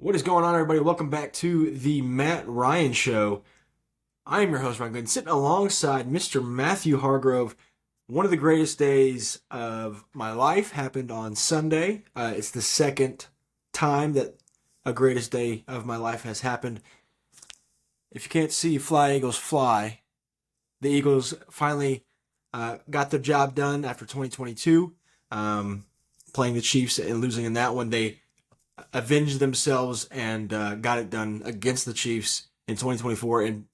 What is going on, everybody? Welcome back to the Matt Ryan Show. I am your host, Ryan Good, sitting alongside Mr. Matthew Hargrove. One of the greatest days of my life happened on Sunday. It's the second time that a greatest day of my life has happened. If you can't see Fly Eagles Fly, the Eagles finally got their job done after 2022, playing the Chiefs and losing in that one. They avenged themselves and got it done against the Chiefs in 2024. And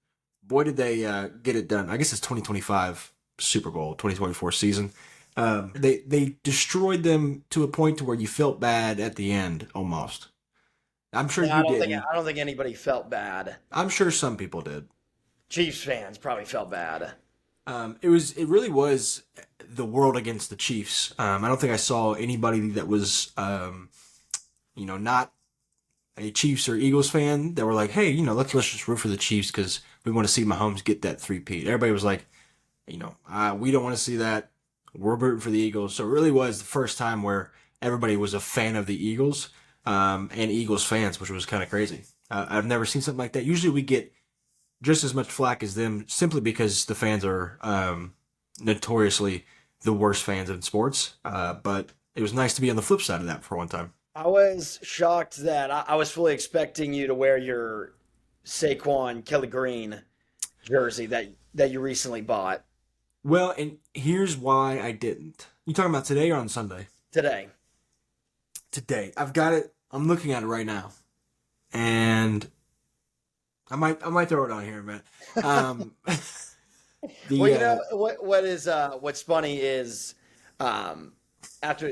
boy, did they get it done. I guess it's 2025 Super Bowl, 2024 season. They destroyed them to a point to where you felt bad at the end almost. I'm sure Yeah, you didn't. I don't think anybody felt bad. I'm sure some people did. Chiefs fans probably felt bad. It really was the world against the Chiefs. I don't think I saw anybody that was, not a Chiefs or Eagles fan that were like, hey, let's just root for the Chiefs because we want to see Mahomes get that three-peat. Everybody was like, we don't want to see that. We're rooting for the Eagles. So it really was the first time where everybody was a fan of the Eagles and Eagles fans, which was kind of crazy. I've never seen something like that. Usually we get just as much flack as them simply because the fans are notoriously the worst fans in sports. But it was nice to be on the flip side of that for one time. I was shocked that I was fully expecting you to wear your Saquon Kelly Green jersey that you recently bought Well, and here's why I didn't. You talking about today or on Sunday? today. Today. I've got it. I'm looking at it right now, and I might throw it on here, man. Um, Well, the what's funny is um, after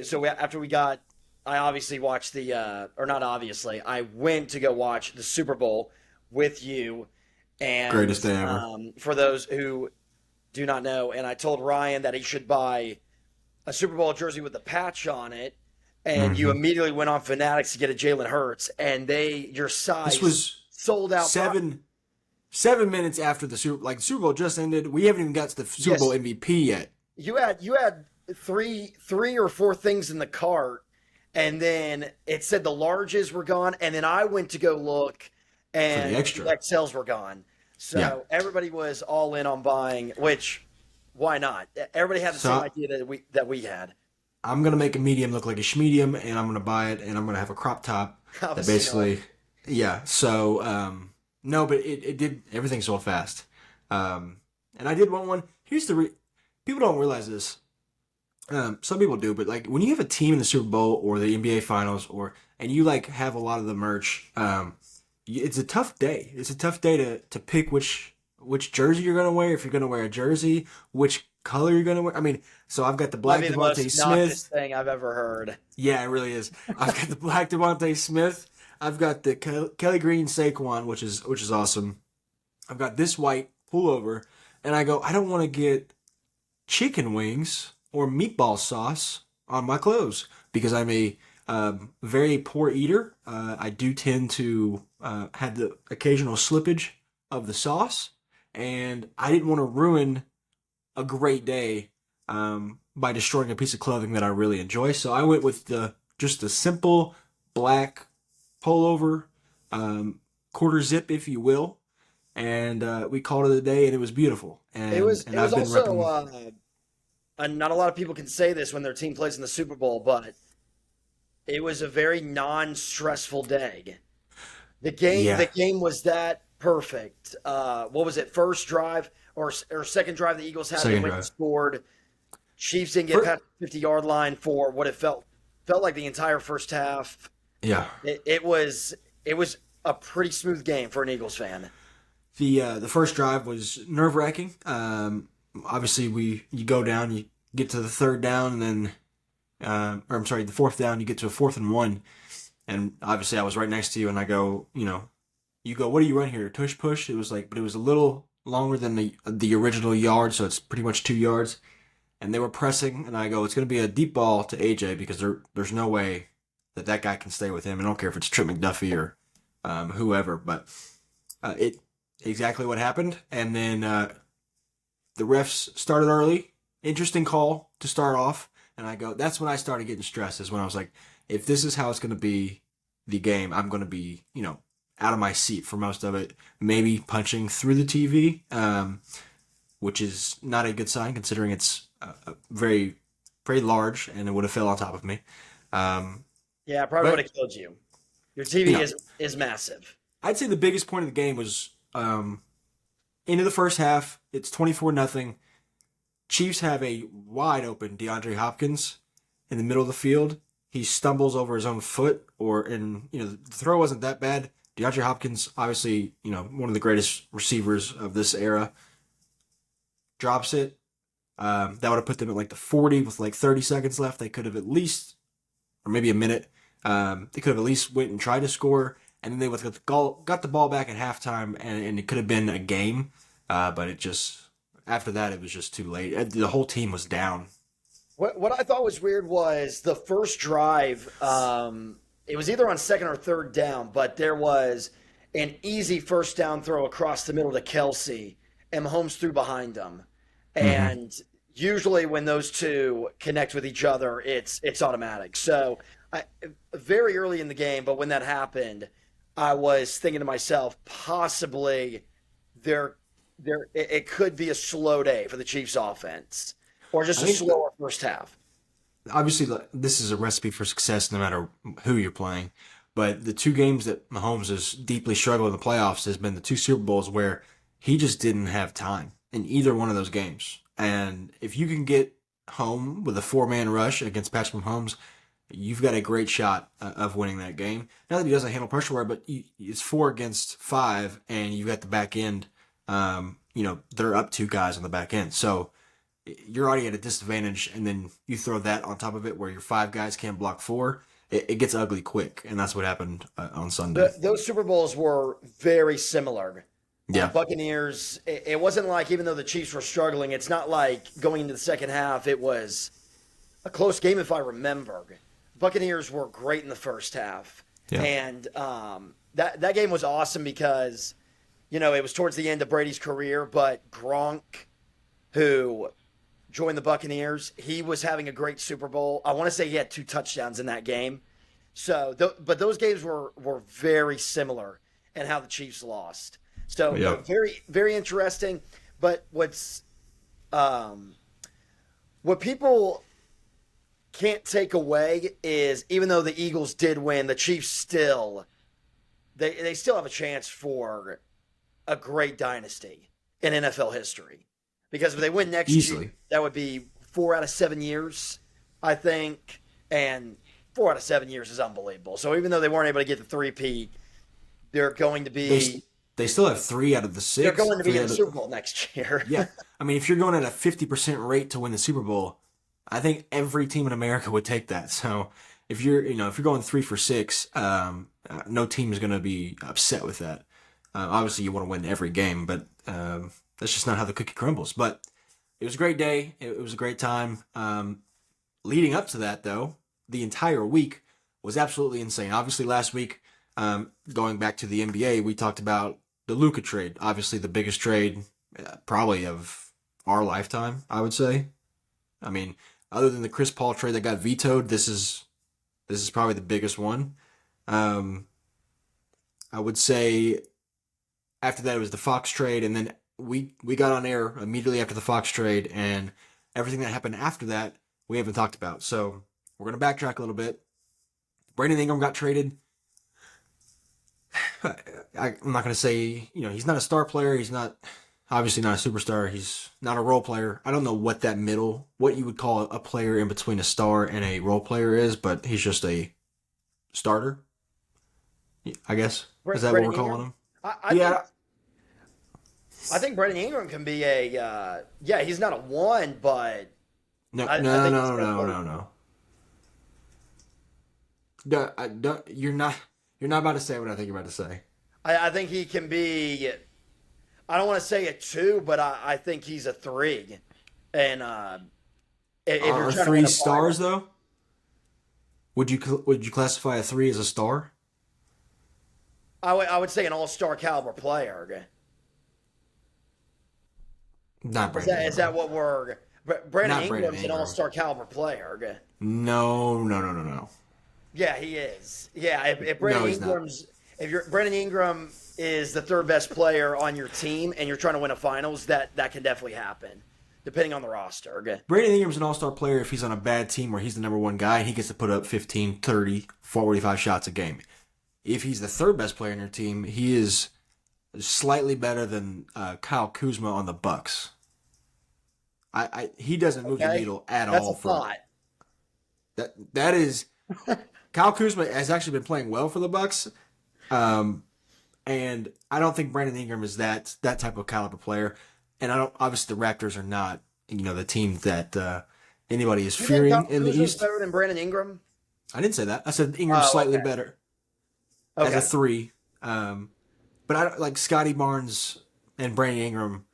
we got I obviously watched or not obviously I went to go watch the Super Bowl with you and greatest day ever. for those who do not know, and I told Ryan that he should buy a Super Bowl jersey with a patch on it, and you hmm immediately went on Fanatics to get a Jalen Hurts, and your This size was sold out. 7 minutes after the Super Bowl just ended. We haven't even got to the Super Bowl Yes, MVP yet you had three or four things in the cart, and then it said the larges were gone, and then I went to go look, for the and the extra. XLs were gone. Yeah. So everybody was all in on buying, which why not? Everybody had the same So idea that we had. I'm gonna make a medium look like a schmedium, and I'm gonna buy it, and I'm gonna have a crop top that Obviously, no. basically, yeah. So no, but it did everything so fast. And I did want one. People don't realize this. Some people do, but like when you have a team in the Super Bowl or the NBA Finals, and you like have a lot of the merch, it's a tough day. It's a tough day to pick which jersey you're gonna wear. If you're gonna wear a jersey, which color you're gonna wear. I mean, so I've got the Might black be the Devontae most obnoxious Smith. thing I've ever heard. Yeah, it really is. I've got the black Devontae Smith. I've got the Kelly Green Saquon, which is awesome. I've got this white pullover, and I go, I don't want to get chicken wings or meatball sauce on my clothes because I'm a very poor eater. I do tend to have the occasional slippage of the sauce, and I didn't want to ruin a great day by destroying a piece of clothing that I really enjoy. So I went with just the simple black pullover, quarter zip, if you will, and we called it a day, and it was beautiful. And It was I've been also repping. and not a lot of people can say this when their team plays in the Super Bowl, but it was a very non-stressful day. The Yeah, game was that perfect. What was it? First drive or second drive the Eagles had, they second went and drive. scored. Chiefs didn't get For, past the 50-yard line for what it felt like the entire first half. yeah, It was a pretty smooth game for an Eagles fan. the first drive was nerve wracking. Obviously, you go down, you get to the third down, and then or I'm sorry, the fourth down, you get to a 4th and 1, and obviously I was right next to you, and I go, you go, what do you run here? Tush push. It was like, but it was a little longer than the original yard, so it's pretty much 2 yards. And they were pressing, and I go, it's going to be a deep ball to AJ because there's no way that guy can stay with him. I don't care if it's Trip McDuffie or whoever, but it exactly what happened. And then the refs started early. Interesting call to start off, and I go, that's when I started getting stressed. Is when I was like, if this is how it's going to be, the game, I'm going to be, out of my seat for most of it, maybe punching through the TV, which is not a good sign considering it's very, very large and it would have fell on top of me. Um, Yeah, probably would but, have killed you. Your you TV know, is massive. I'd say the biggest point of the game was into the first half. It's 24-0. Chiefs have a wide open DeAndre Hopkins in the middle of the field. He stumbles over his own foot, the throw wasn't that bad. DeAndre Hopkins, obviously, one of the greatest receivers of this era, drops it. That would have put them at like the 40 with like 30 seconds left. They could have at least, or maybe a minute, they could have at least went and tried to score, and then they would have got the ball back at halftime, and it could have been a game. But after that, it was just too late. The whole team was down. What I thought was weird was the first drive. It was either on second or third down, but there was an easy first down throw across the middle to Kelsey, and Mahomes threw behind him. Mm-hmm. And usually, when those two connect with each other, it's automatic. So, very early in the game, but when that happened, I was thinking to myself, possibly there it could be a slow day for the Chiefs offense or just I a think slower first half. obviously this is a recipe for success no matter who you're playing. But the two games that Mahomes has deeply struggled in the playoffs has been the two Super Bowls where he just didn't have time in either one of those games. And if you can get home with a four-man rush against Patrick Mahomes, you've got a great shot of winning that game. Not that he doesn't handle pressure well, but it's 4 against 5, and you've got the back end. They're up two guys on the back end. So you're already at a disadvantage, and then you throw that on top of it where your 5 guys can't block 4. It gets ugly quick, and that's what happened on Sunday. Those Super Bowls were very similar. Yeah, Buccaneers, it wasn't like, even though the Chiefs were struggling, it's not like going into the second half, it was a close game if I remember. Buccaneers were great in the first half. yeah. And that game was awesome because, it was towards the end of Brady's career, but Gronk, who joined the Buccaneers, he was having a great Super Bowl. I want to say he had 2 touchdowns in that game. So, but those games were very similar in how the Chiefs lost. So, Yeah. very, very interesting. But what people can't take away is, even though the Eagles did win, the Chiefs still they still have a chance for a great dynasty in NFL history. Because if they win next Easily. year, that would be 4 out of 7 years, I think. And 4 out of 7 years is unbelievable. So even though they weren't able to get the three-peat, they're going to be They still have 3 out of the 6. they're going to be Three in out the of- Super Bowl next year. Yeah, I mean, if you're going at a 50% rate to win the Super Bowl, I think every team in America would take that. So if you're going 3 for 6, no team is going to be upset with that. Obviously, you want to win every game, but that's just not how the cookie crumbles. But it was a great day. It was a great time. Leading up to that, though, the entire week was absolutely insane. Obviously, last week, going back to the NBA, we talked about the Luka trade. Obviously, the biggest trade probably of our lifetime, I would say. I mean, other than the Chris Paul trade that got vetoed, this is probably the biggest one. I would say after that it was the Fox trade, and then we got on air immediately after the Fox trade, and everything that happened after that we haven't talked about. So we're gonna backtrack a little bit. Brandon Ingram got traded. I'm not gonna say he's not a star player. He's not obviously not a superstar. He's not a role player. I don't know what what you would call a player in between a star and a role player is, but he's just a starter. I guess is that what Brandon we're calling Ingram? him? I Yeah. think I think Brandon Ingram can be he's not a 1, but No, I no, think no, he's no, gonna no, play. no, no. You're not. You're not about to say what I think you're about to say. I think he can be. I don't want to say a 2, but I think he's a 3. And if you're Are trying to 3 win a stars final, though? Would you classify a 3 as a star? I would say an all-star caliber player. Not Is Brandon that Ingram. what Brandon Not Brandon Ingram's an Ingram. all-star caliber player? No, no, no, no, no. Yeah, he is. Yeah, if No, Brandon he's not. Ingram's if you're Brandon Ingram is the third best player on your team and you're trying to win a finals, that can definitely happen, depending on the roster. Okay. Brandon Ingram's an all-star player if he's on a bad team where he's the number one guy and he gets to put up 15, 30, 45 shots a game. If he's the third best player on your team, he is slightly better than Kyle Kuzma on the Bucks. He doesn't move the Okay, needle at that's all a for thought. that is Kyle Kuzma has actually been playing well for the Bucks. And I don't think Brandon Ingram is that type of caliber player. And I don't obviously the Raptors are not, the team that anybody is You think fearing Kyle in the Kuzma's East. better than Brandon Ingram? I didn't say that. I said Ingram's Oh, slightly okay. better as a Okay. three. But I don't like Scotty Barnes and Brandon Ingram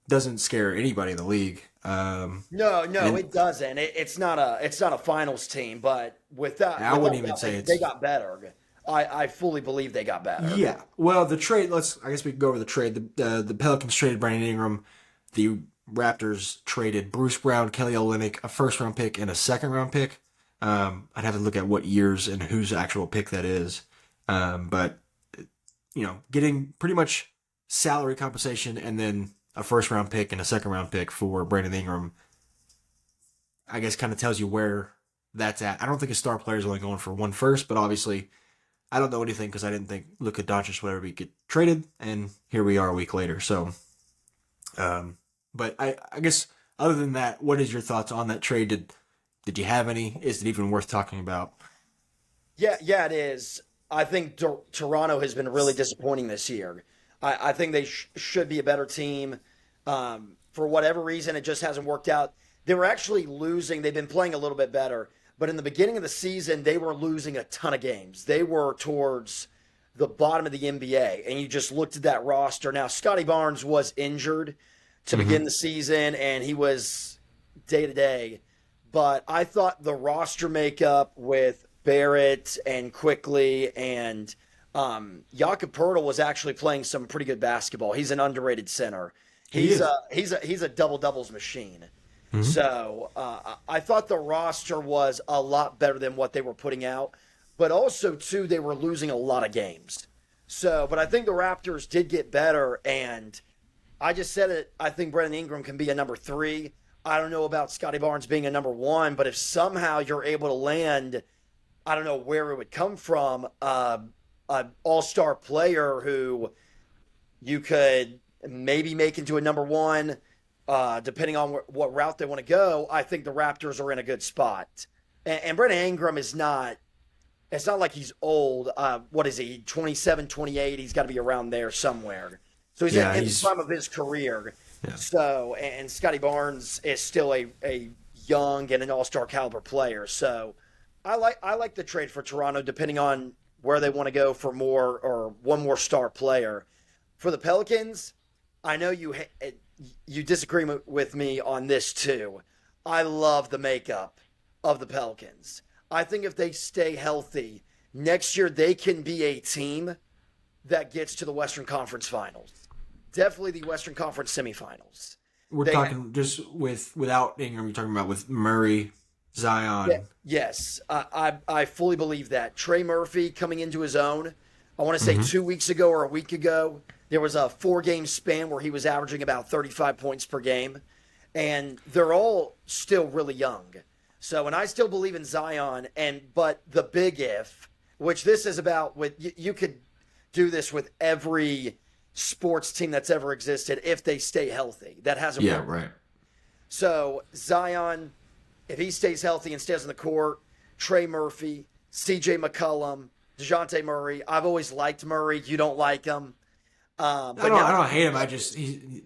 doesn't scare anybody in the league. No, And it doesn't. It's not a finals team, but I wouldn't even doubt, say they, it's they got better. I fully believe they got better. yeah. Well, the trade. I guess we can go over the trade. The Pelicans traded Brandon Ingram. The Raptors traded Bruce Brown, Kelly Olynyk, a first round pick, and a second round pick. I'd have to look at what years and whose actual pick that is. But getting pretty much salary compensation and then a first round pick and a second round pick for Brandon Ingram, I guess kind of tells you where that's at. I don't think a star player is only going for one first, but obviously I don't know anything because I didn't think Luka Doncic would ever get traded, and here we are a week later. So, but I guess other than that, what is your thoughts on that trade? Did you have any? Is it even worth talking about? Yeah, it is. I think Toronto has been really disappointing this year. I think they should be a better team. For whatever reason, it just hasn't worked out. They were actually losing. They've been playing a little bit better. But in the beginning of the season, they were losing a ton of games. They were towards the bottom of the NBA. And you just looked at that roster. Now, Scotty Barnes was injured to begin the season, and he was day to day. But I thought the roster makeup with Barrett and Quickly and Jakob Poeltl was actually playing some pretty good basketball. He's an underrated center. He He's is. a double doubles machine. So I thought the roster was a lot better than what they were putting out, but also too they were losing a lot of games. So, but I think the Raptors did get better, and I just said it. I think Brandon Ingram can be a number 3. I don't know about Scotty Barnes being a number 1, but if somehow you're able to land, I don't know where it would come from, an all-star player who you could maybe make into a number 1, depending on what route they want to go. I think the Raptors are in a good spot. And Brandon Ingram is not. It's not like he's old. What is he? 27, 28. He's got to be around there somewhere. So he's in the prime of his career. Yeah. So, and Scotty Barnes is still a young and an all-star caliber player. So I like the trade for Toronto, depending on where they want to go for more or one more star player. For the Pelicans, I know you disagree with me on this too. I love the makeup of the Pelicans. I think if they stay healthy, next year they can be a team that gets to the Western Conference Finals. Definitely the Western Conference semifinals. We're talking just without Ingram. You're talking about with Murray, Zion. Yeah, yes, I fully believe that. Trey Murphy coming into his own. I want to say 2 weeks ago or a week ago, there was a 4-game span where he was averaging about 35 points per game. And they're all still really young. So, and I still believe in Zion. But the big if, which this is about, you could do this with every sports team that's ever existed if they stay healthy. That hasn't worked. Right. So Zion, if he stays healthy and stays on the court, Trey Murphy, C.J. McCollum, DeJounte Murray. I've always liked Murray. You don't like him. I don't hate him.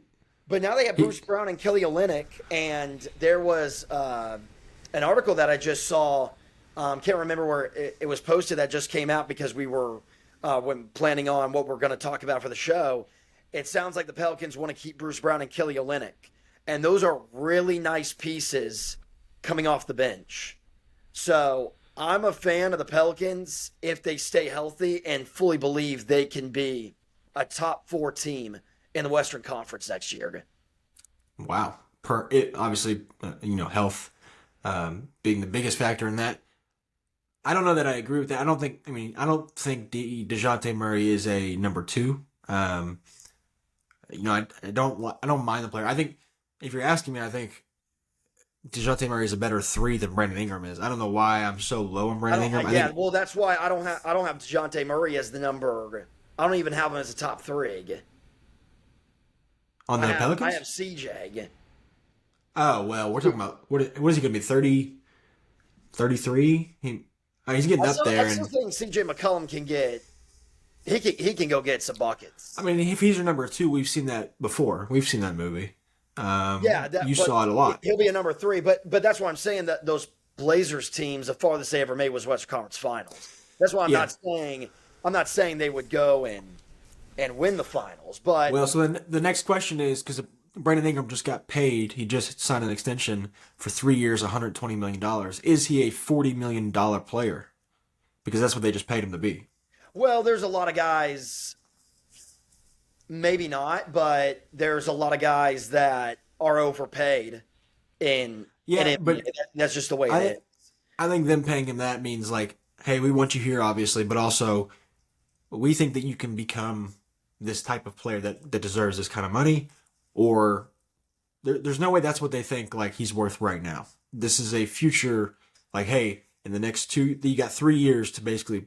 But now they have Bruce Brown and Kelly Olynyk, and there was an article that I just saw. Can't remember where it was posted. That just came out because we were when planning on what we're going to talk about for the show. It sounds like the Pelicans want to keep Bruce Brown and Kelly Olynyk, and those are really nice pieces coming off the bench. So I'm a fan of the Pelicans if they stay healthy and fully believe they can be a top 4 team in the Western Conference next year. Wow. Obviously, health being the biggest factor in that. I don't know that I agree with that. I don't think DeJounte Murray is a number two. I don't mind the player. I think if you're asking me, I think DeJounte Murray is a better three than Brandon Ingram is. I don't know why I'm so low on I Brandon don't. Ingram. I Yeah, think well, that's why I don't have Dejounte Murray as the number. I don't even have him as a top three. on the I Pelicans. have CJ. Oh well, we're talking about what is he going to be 30, 33? He's getting up I there, still and think CJ McCollum can get. He can go get some buckets. I mean, if he's your number two, we've seen that before. We've seen that movie. Yeah, You but saw it a lot. he'll be a number three. But that's why I'm saying that those Blazers teams, the farthest they ever made was Western Conference Finals. That's why Yeah. I'm not saying they would go and win the finals. But Well, so then the next question is because Brandon Ingram just got paid. He just signed an extension for 3 years, $120 million. Is he a $40 million player? Because that's what they just paid him to be. well, there's a lot of guys. Maybe not, but there's a lot of guys that are overpaid in Yeah, NBA. but That's just the way it I is. I think them paying him that means like, hey, we want you here, obviously, but also we think that you can become this type of player that deserves this kind of money, or there's no way that's what they think like he's worth right now. This is a future, like, hey, in the next you got 3 years to basically,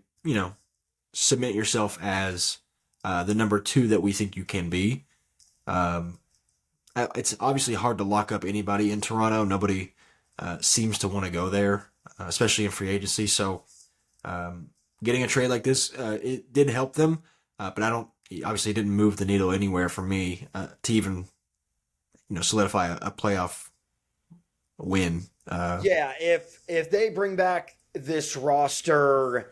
submit yourself as the number two that we think you can be. Um, it's obviously hard to lock up anybody in Toronto. Nobody seems to want to go there, especially in free agency. So getting a trade like this, it did help them, but I don't. Obviously, it didn't move the needle anywhere for me to even solidify a playoff win. Yeah, if they bring back this roster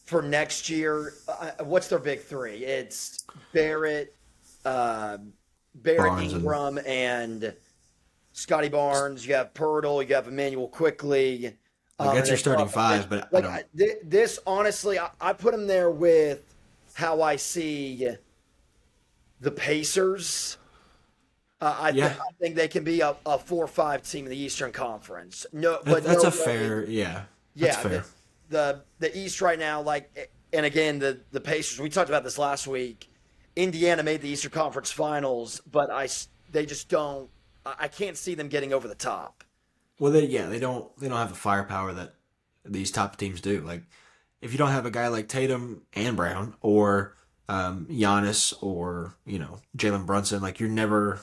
for next year, what's their big three? It's Barrett, uh, Barrett Barnes and Ingram, and Scotty Barnes. You have Pirtle. You have Emmanuel Quickly. that's And your then starting five, but I like don't. this, honestly, I put him there with how I see the Pacers. Yeah, I think they can be a 4 or 5 team in the Eastern Conference. No, that's no a way. fair. Yeah, that's Yeah, fair. the East right now, and again the Pacers. We talked about this last week. Indiana made the Eastern Conference Finals, but they just don't. I can't see them getting over the top. Well, they don't have the firepower that these top teams do. Like if you don't have a guy like Tatum and Brown or Giannis or Jalen Brunson, like you're never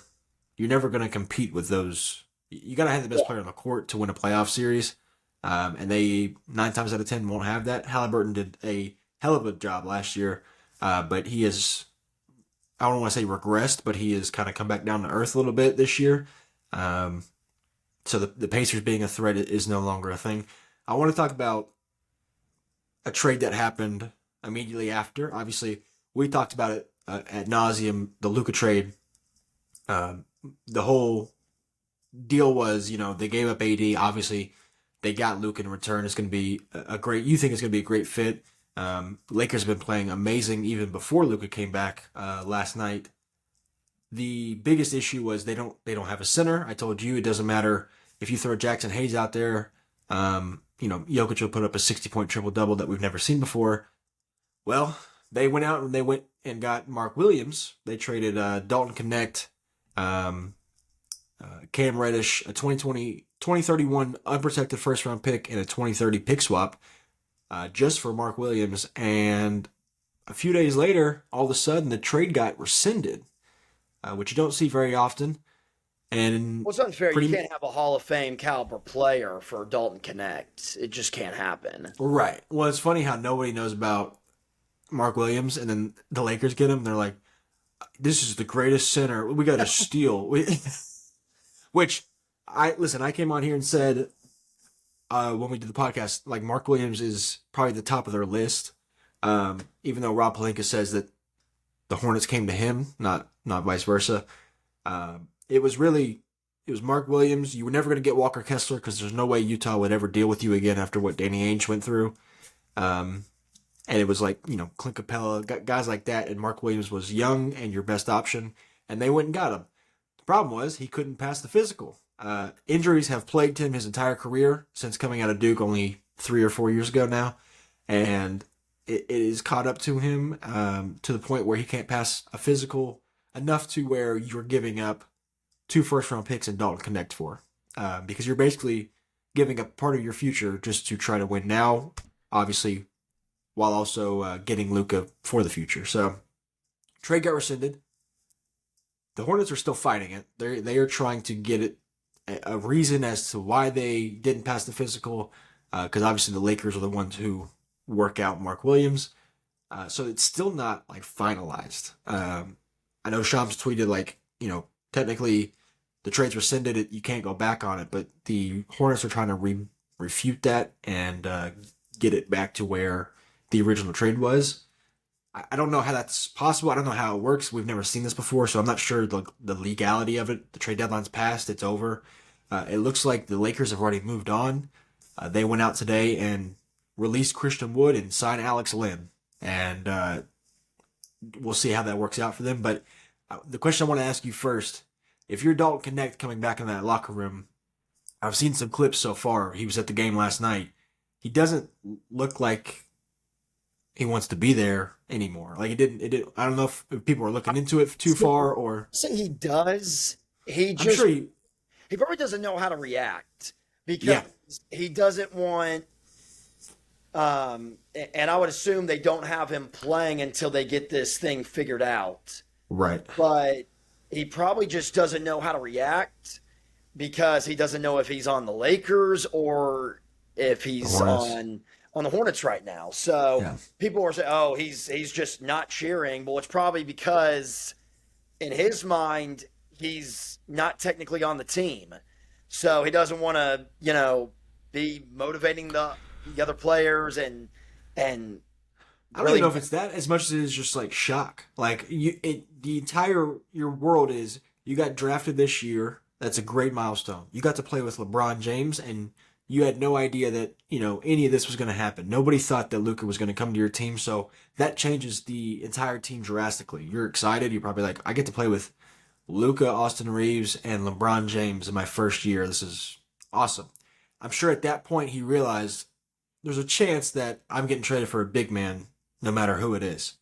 going to compete with those. You got to have the best player on the court to win a playoff series, and they 9 times out of 10 won't have that. Halliburton did a hell of a job last year, but he is. I don't want to say regressed, but he has kind of come back down to earth a little bit this year. Um, so the Pacers being a threat is no longer a thing. I want to talk about a trade that happened immediately after. Obviously, we talked about it at nauseum. The Luka trade. Um, the whole deal was, they gave up AD. Obviously, they got Luka in return. It's going to be a great. You think it's going to be a great fit. Lakers have been playing amazing even before Luka came back last night. The biggest issue was they don't have a center. I told you it doesn't matter if you throw Jackson Hayes out there. Jokic will put up a 60-point triple double that we've never seen before. Well, they went out and they went and got Mark Williams. They traded Dalton Connect, Cam Reddish, a 2031 unprotected first round pick, and a 2030 pick swap just for Mark Williams. And a few days later, all of a sudden, the trade got rescinded, which you don't see very often. And Well, it's unfair. You pretty can't have a Hall of Fame caliber player for Dalton Connect. It just can't happen. right. Well, it's funny how nobody knows about Mark Williams, and then the Lakers get him. They're like, "This is the greatest center. We got to steal." Which I came on here and said when we did the podcast, like Mark Williams is probably the top of their list. Even though Rob Pelinka says that the Hornets came to him, not vice versa. It was Mark Williams. You were never going to get Walker Kessler because there's no way Utah would ever deal with you again after what Danny Ainge went through. And it was like, Clint Capella, guys like that, and Mark Williams was young and your best option, and they went and got him. The problem was he couldn't pass the physical. Injuries have plagued him his entire career since coming out of Duke only 3 or 4 years ago now, and it is caught up to him to the point where he can't pass a physical enough to where you're giving up 2 first-round picks and Dalton Connect for, because you're basically giving up part of your future just to try to win now, obviously, while also getting Luka for the future. So trade got rescinded. The Hornets are still fighting it. They are trying to get it a reason as to why they didn't pass the physical, because obviously the Lakers are the ones who work out Mark Williams. So it's still not like finalized. I know Shams tweeted like, technically the trade's rescinded. You can't go back on it, but the Hornets are trying to refute that and get it back to where the original trade was. I don't know how that's possible. I don't know how it works. We've never seen this before, so I'm not sure the legality of it. The trade deadline's passed. It's over. It looks like the Lakers have already moved on. They went out today and released Christian Wood and signed Alex Len. And we'll see how that works out for them. But the question I want to ask you first, if you're Dalton Connect coming back in that locker room, I've seen some clips so far. He was at the game last night. He doesn't look like he wants to be there anymore. Like it didn't. I don't know if people are looking into it too far or. Say he does. He just. I'm sure he probably doesn't know how to react because he doesn't want. And I would assume they don't have him playing until they get this thing figured out. Right. But he probably just doesn't know how to react because he doesn't know if he's on the Lakers or if he's on the Hornets right now. So people are saying, oh, he's just not cheering. Well, it's probably because in his mind, he's not technically on the team. So he doesn't want to, be motivating the other players and I don't even know if it's that as much as it is just like shock. Like the entire your world is you got drafted this year. That's a great milestone. You got to play with LeBron James, and you had no idea that any of this was going to happen. Nobody thought that Luka was going to come to your team, so that changes the entire team drastically. You're excited. You're probably like, I get to play with Luka, Austin Reeves, and LeBron James in my first year. This is awesome. I'm sure at that point he realized there's a chance that I'm getting traded for a big man, no matter who it is.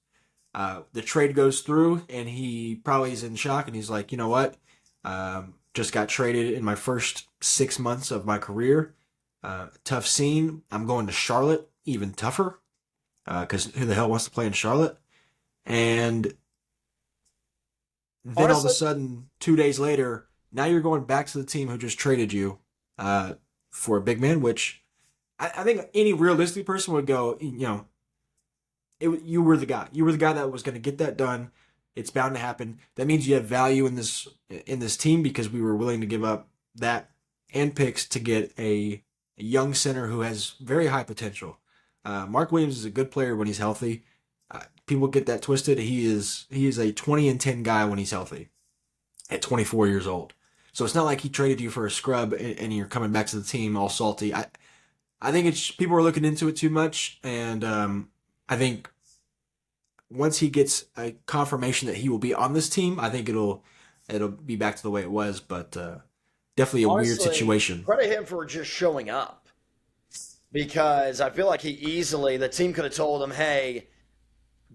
The trade goes through, and he probably is in shock, and he's like, you know what? Just got traded in my first 6 months of my career. Tough scene. I'm going to Charlotte, even tougher, because who the hell wants to play in Charlotte? And then honestly, all of a sudden, 2 days later, now you're going back to the team who just traded you for a big man, which I think any realistic person would go, you were the guy. You were the guy that was going to get that done. It's bound to happen. That means you have value in this team because we were willing to give up that and picks to get a young center who has very high potential. Mark Williams is a good player when he's healthy. People get that twisted. He is a 20-10 guy when he's healthy at 24 years old. So it's not like he traded you for a scrub and you're coming back to the team all salty. I think it's people are looking into it too much, and I think once he gets a confirmation that he will be on this team, I think it'll be back to the way it was. But definitely a honestly, weird situation. Credit him for just showing up because I feel like the team could have told him, hey,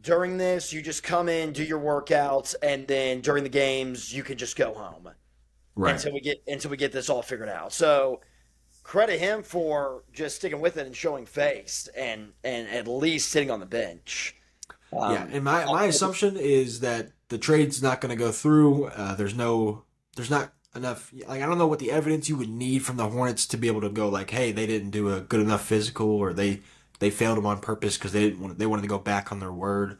during this, you just come in, do your workouts, and then during the games, you can just go home until we get this all figured out. So credit him for just sticking with it and showing face and at least sitting on the bench. And my assumption is that the trade's not going to go through. There's not enough. Like I don't know what the evidence you would need from the Hornets to be able to go like, hey, they didn't do a good enough physical, or they failed them on purpose because they wanted to go back on their word.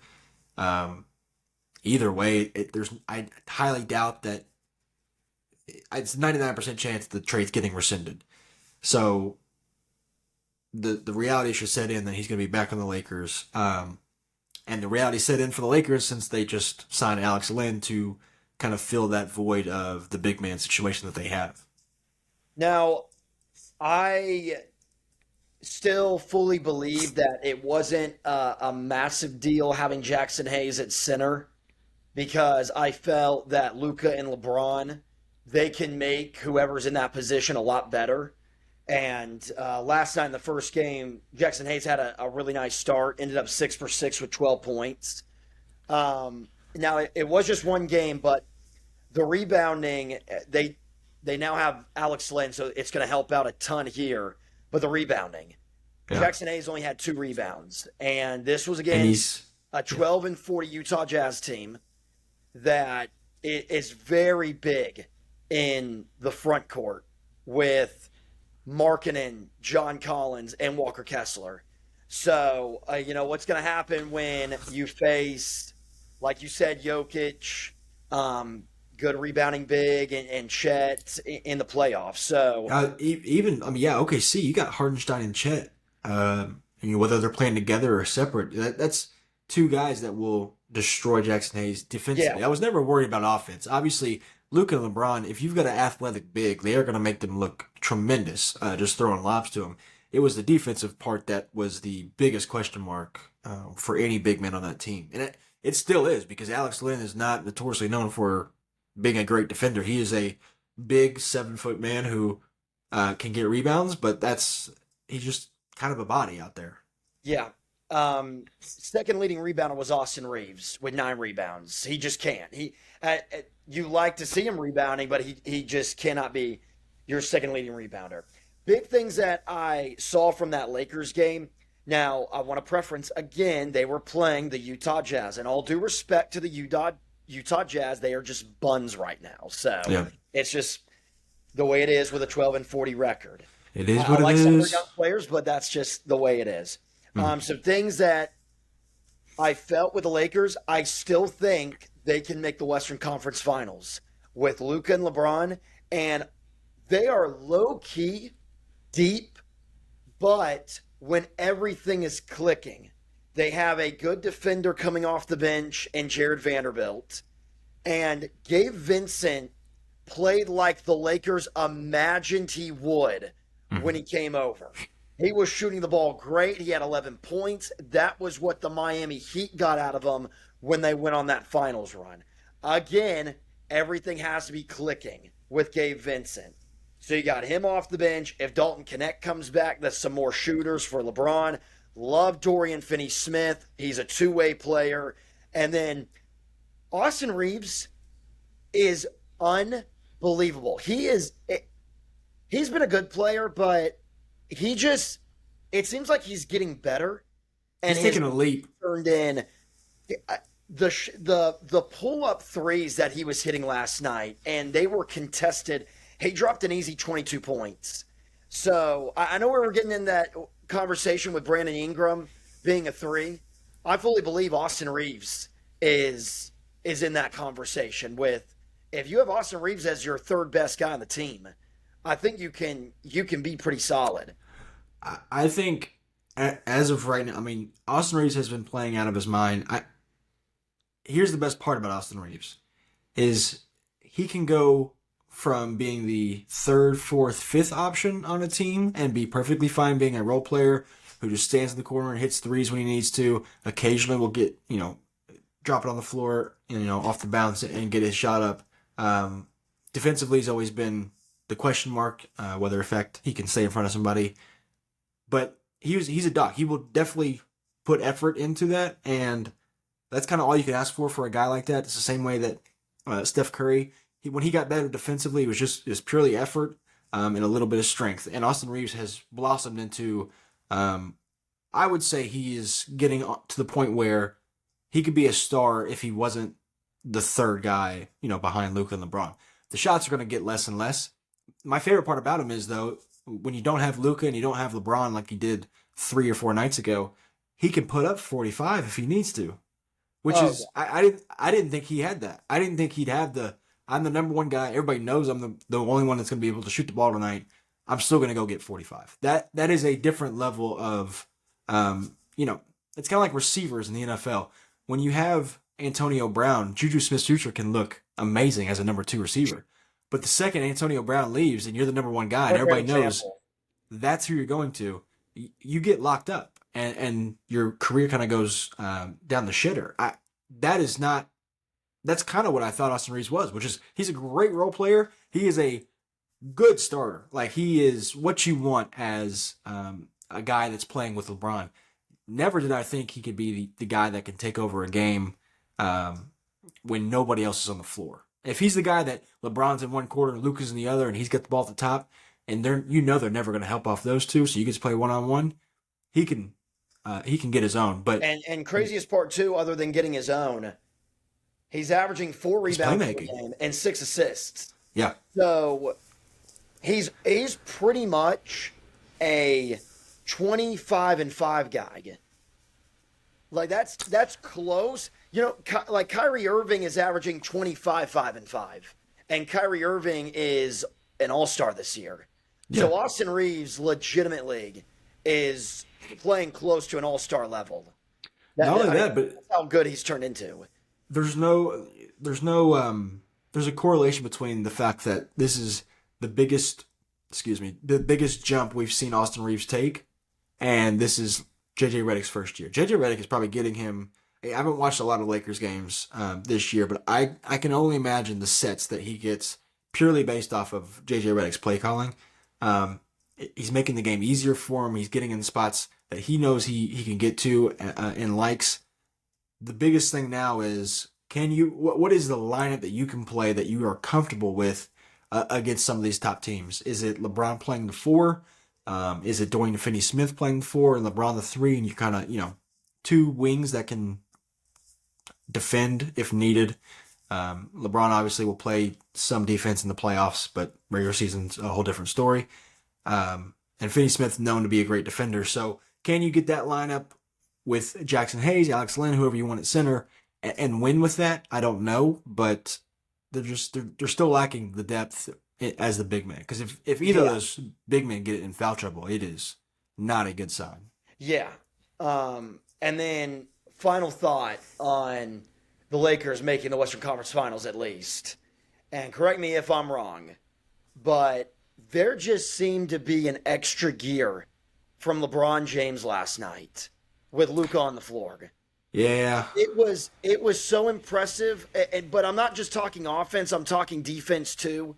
Either way, I highly doubt that. It's 99% chance the trade's getting rescinded. So the reality should set in that he's going to be back on the Lakers. And the reality set in for the Lakers since they just signed Alex Len to kind of fill that void of the big man situation that they have. Now, I still fully believe that it wasn't a massive deal having Jackson Hayes at center because I felt that Luka and LeBron, they can make whoever's in that position a lot better. And last night in the first game, Jackson Hayes had a really nice start, ended up 6 for 6 with 12 points. Now, it was just one game, but the rebounding, they now have Alex Len, so it's going to help out a ton here. But the rebounding, Yeah. Jackson Hayes only had 2 rebounds. And this was And against a yeah. 12-40 Utah Jazz team that is very big in the front court with Markkanen, John Collins, and Walker Kessler. So, what's going to happen when you face, like you said, Jokic, good rebounding big, and Chet in the playoffs. So, Even, I mean, yeah, OKC, you got Hardenstein and Chet. Whether they're playing together or separate, that's two guys that will destroy Jackson Hayes defensively. yeah, I was never worried about offense. Obviously, Luka and LeBron, if you've got an athletic big, they are going to make them look tremendous, just throwing lobs to them. It was the defensive part that was the biggest question mark for any big man on that team. And it still is, because Alex Len is not notoriously known for being a great defender. He is a big 7-foot man who can get rebounds, but he's just kind of a body out there. yeah. Second leading rebounder was Austin Reeves with 9 rebounds. He just can't. You like to see him rebounding, but he just cannot be your second leading rebounder. Big things that I saw from that Lakers game. Now, I want to preference again, they were playing the Utah Jazz. And all due respect to the Utah Jazz, they are just buns right now. So Yeah, it's just the way it is with a 12-40 record. it is I what it like some of their is. young players, but that's just the way it is. Mm. Some things that I felt with the Lakers, I still think they can make the Western Conference Finals with Luka and LeBron, and they are low key, deep, but when everything is clicking, they have a good defender coming off the bench in Jared Vanderbilt, and Gabe Vincent played like the Lakers imagined he would when he came over. He was shooting the ball great. He had 11 points. That was what the Miami Heat got out of him when they went on that finals run. Again, everything has to be clicking with Gabe Vincent. So you got him off the bench. If Dalton Knecht comes back, that's some more shooters for LeBron. Love Dorian Finney-Smith. He's a two-way player. And then Austin Reeves is unbelievable. He's been a good player, but it seems like he's getting better, and He's taking a leap. turned in the pull up threes that he was hitting last night, and they were contested. He dropped an easy 22 points. So I know we were getting in that conversation with Brandon Ingram being a three. I fully believe Austin Reeves is in that conversation with. If you have Austin Reeves as your third best guy on the team, I think you can be pretty solid. I think as of right now, I mean, Austin Reeves has been playing out of his mind. Here's the best part about Austin Reeves is he can go from being the third, fourth, fifth option on a team and be perfectly fine being a role player who just stands in the corner and hits threes when he needs to. Occasionally will get, drop it on the floor, off the bounce and get his shot up. Defensively, he's always been the question mark, whether he can stay in front of somebody. But he's a dog. He will definitely put effort into that, and that's kind of all you can ask for a guy like that. It's the same way that Steph Curry, when he got better defensively, it was purely effort and a little bit of strength. And Austin Reeves has blossomed into, I would say he is getting to the point where he could be a star if he wasn't the third guy, behind Luka and LeBron. The shots are going to get less and less. My favorite part about him is, though, when you don't have Luka and you don't have LeBron like he did 3 or 4 nights ago, he can put up 45 if he needs to. Which is, I didn't think he had that. I didn't think he'd have I'm the number one guy. Everybody knows I'm the only one that's going to be able to shoot the ball tonight. I'm still going to go get 45. That is a different level of, it's kind of like receivers in the NFL. When you have Antonio Brown, Juju Smith-Schuster can look amazing as a number 2 receiver. But the second Antonio Brown leaves and you're the number one guy and everybody knows that's who you're going to, you get locked up and your career kind of goes down the shitter. That's kind of what I thought Austin Reeves was, which is he's a great role player. He is a good starter. Like he is what you want as a guy that's playing with LeBron. Never did I think he could be the guy that can take over a game um, when nobody else is on the floor. If he's the guy that LeBron's in one quarter and Luka's in the other, and he's got the ball at the top, and they're never going to help off those two, so you get to play 1-on-1. He can get his own, but And craziest part too, other than getting his own, he's averaging 4 he's rebounds per playmaking. game and 6 assists. Yeah, So he's pretty much a 25-5 guy. Like that's close. You know, like Kyrie Irving is averaging 25-5, and Kyrie Irving is an all-star this year. yeah. So Austin Reeves, legitimately, is playing close to an all-star level. Not only I mean, that, but that's how good he's turned into. there's no there's a correlation between the fact that this is the biggest jump we've seen Austin Reeves take, and this is JJ Redick's first year. JJ Redick is probably getting him. I haven't watched a lot of Lakers games this year, but I can only imagine the sets that he gets purely based off of JJ Redick's play calling. Um, he's making the game easier for him. He's getting in spots that he knows he can get to and likes. The biggest thing now is what is the lineup that you can play that you are comfortable with against some of these top teams? Is it LeBron playing the four? Is it Dorian Finney-Smith playing the four and LeBron the three, and you kind of two wings that can defend if needed? LeBron obviously will play some defense in the playoffs, but regular season's a whole different story. And Finney-Smith known to be a great defender, so can you get that lineup with Jackson Hayes, Alex Len, whoever you want at center, and win with that? I don't know, but they're still lacking the depth as the big man. Because if either of Yeah, those big men get in foul trouble, it is not a good sign. yeah. And then final thought on the Lakers making the Western Conference Finals at least. And correct me if I'm wrong, but there just seemed to be an extra gear from LeBron James last night with Luka on the floor. Yeah, It was so impressive, but I'm not just talking offense. I'm talking defense too.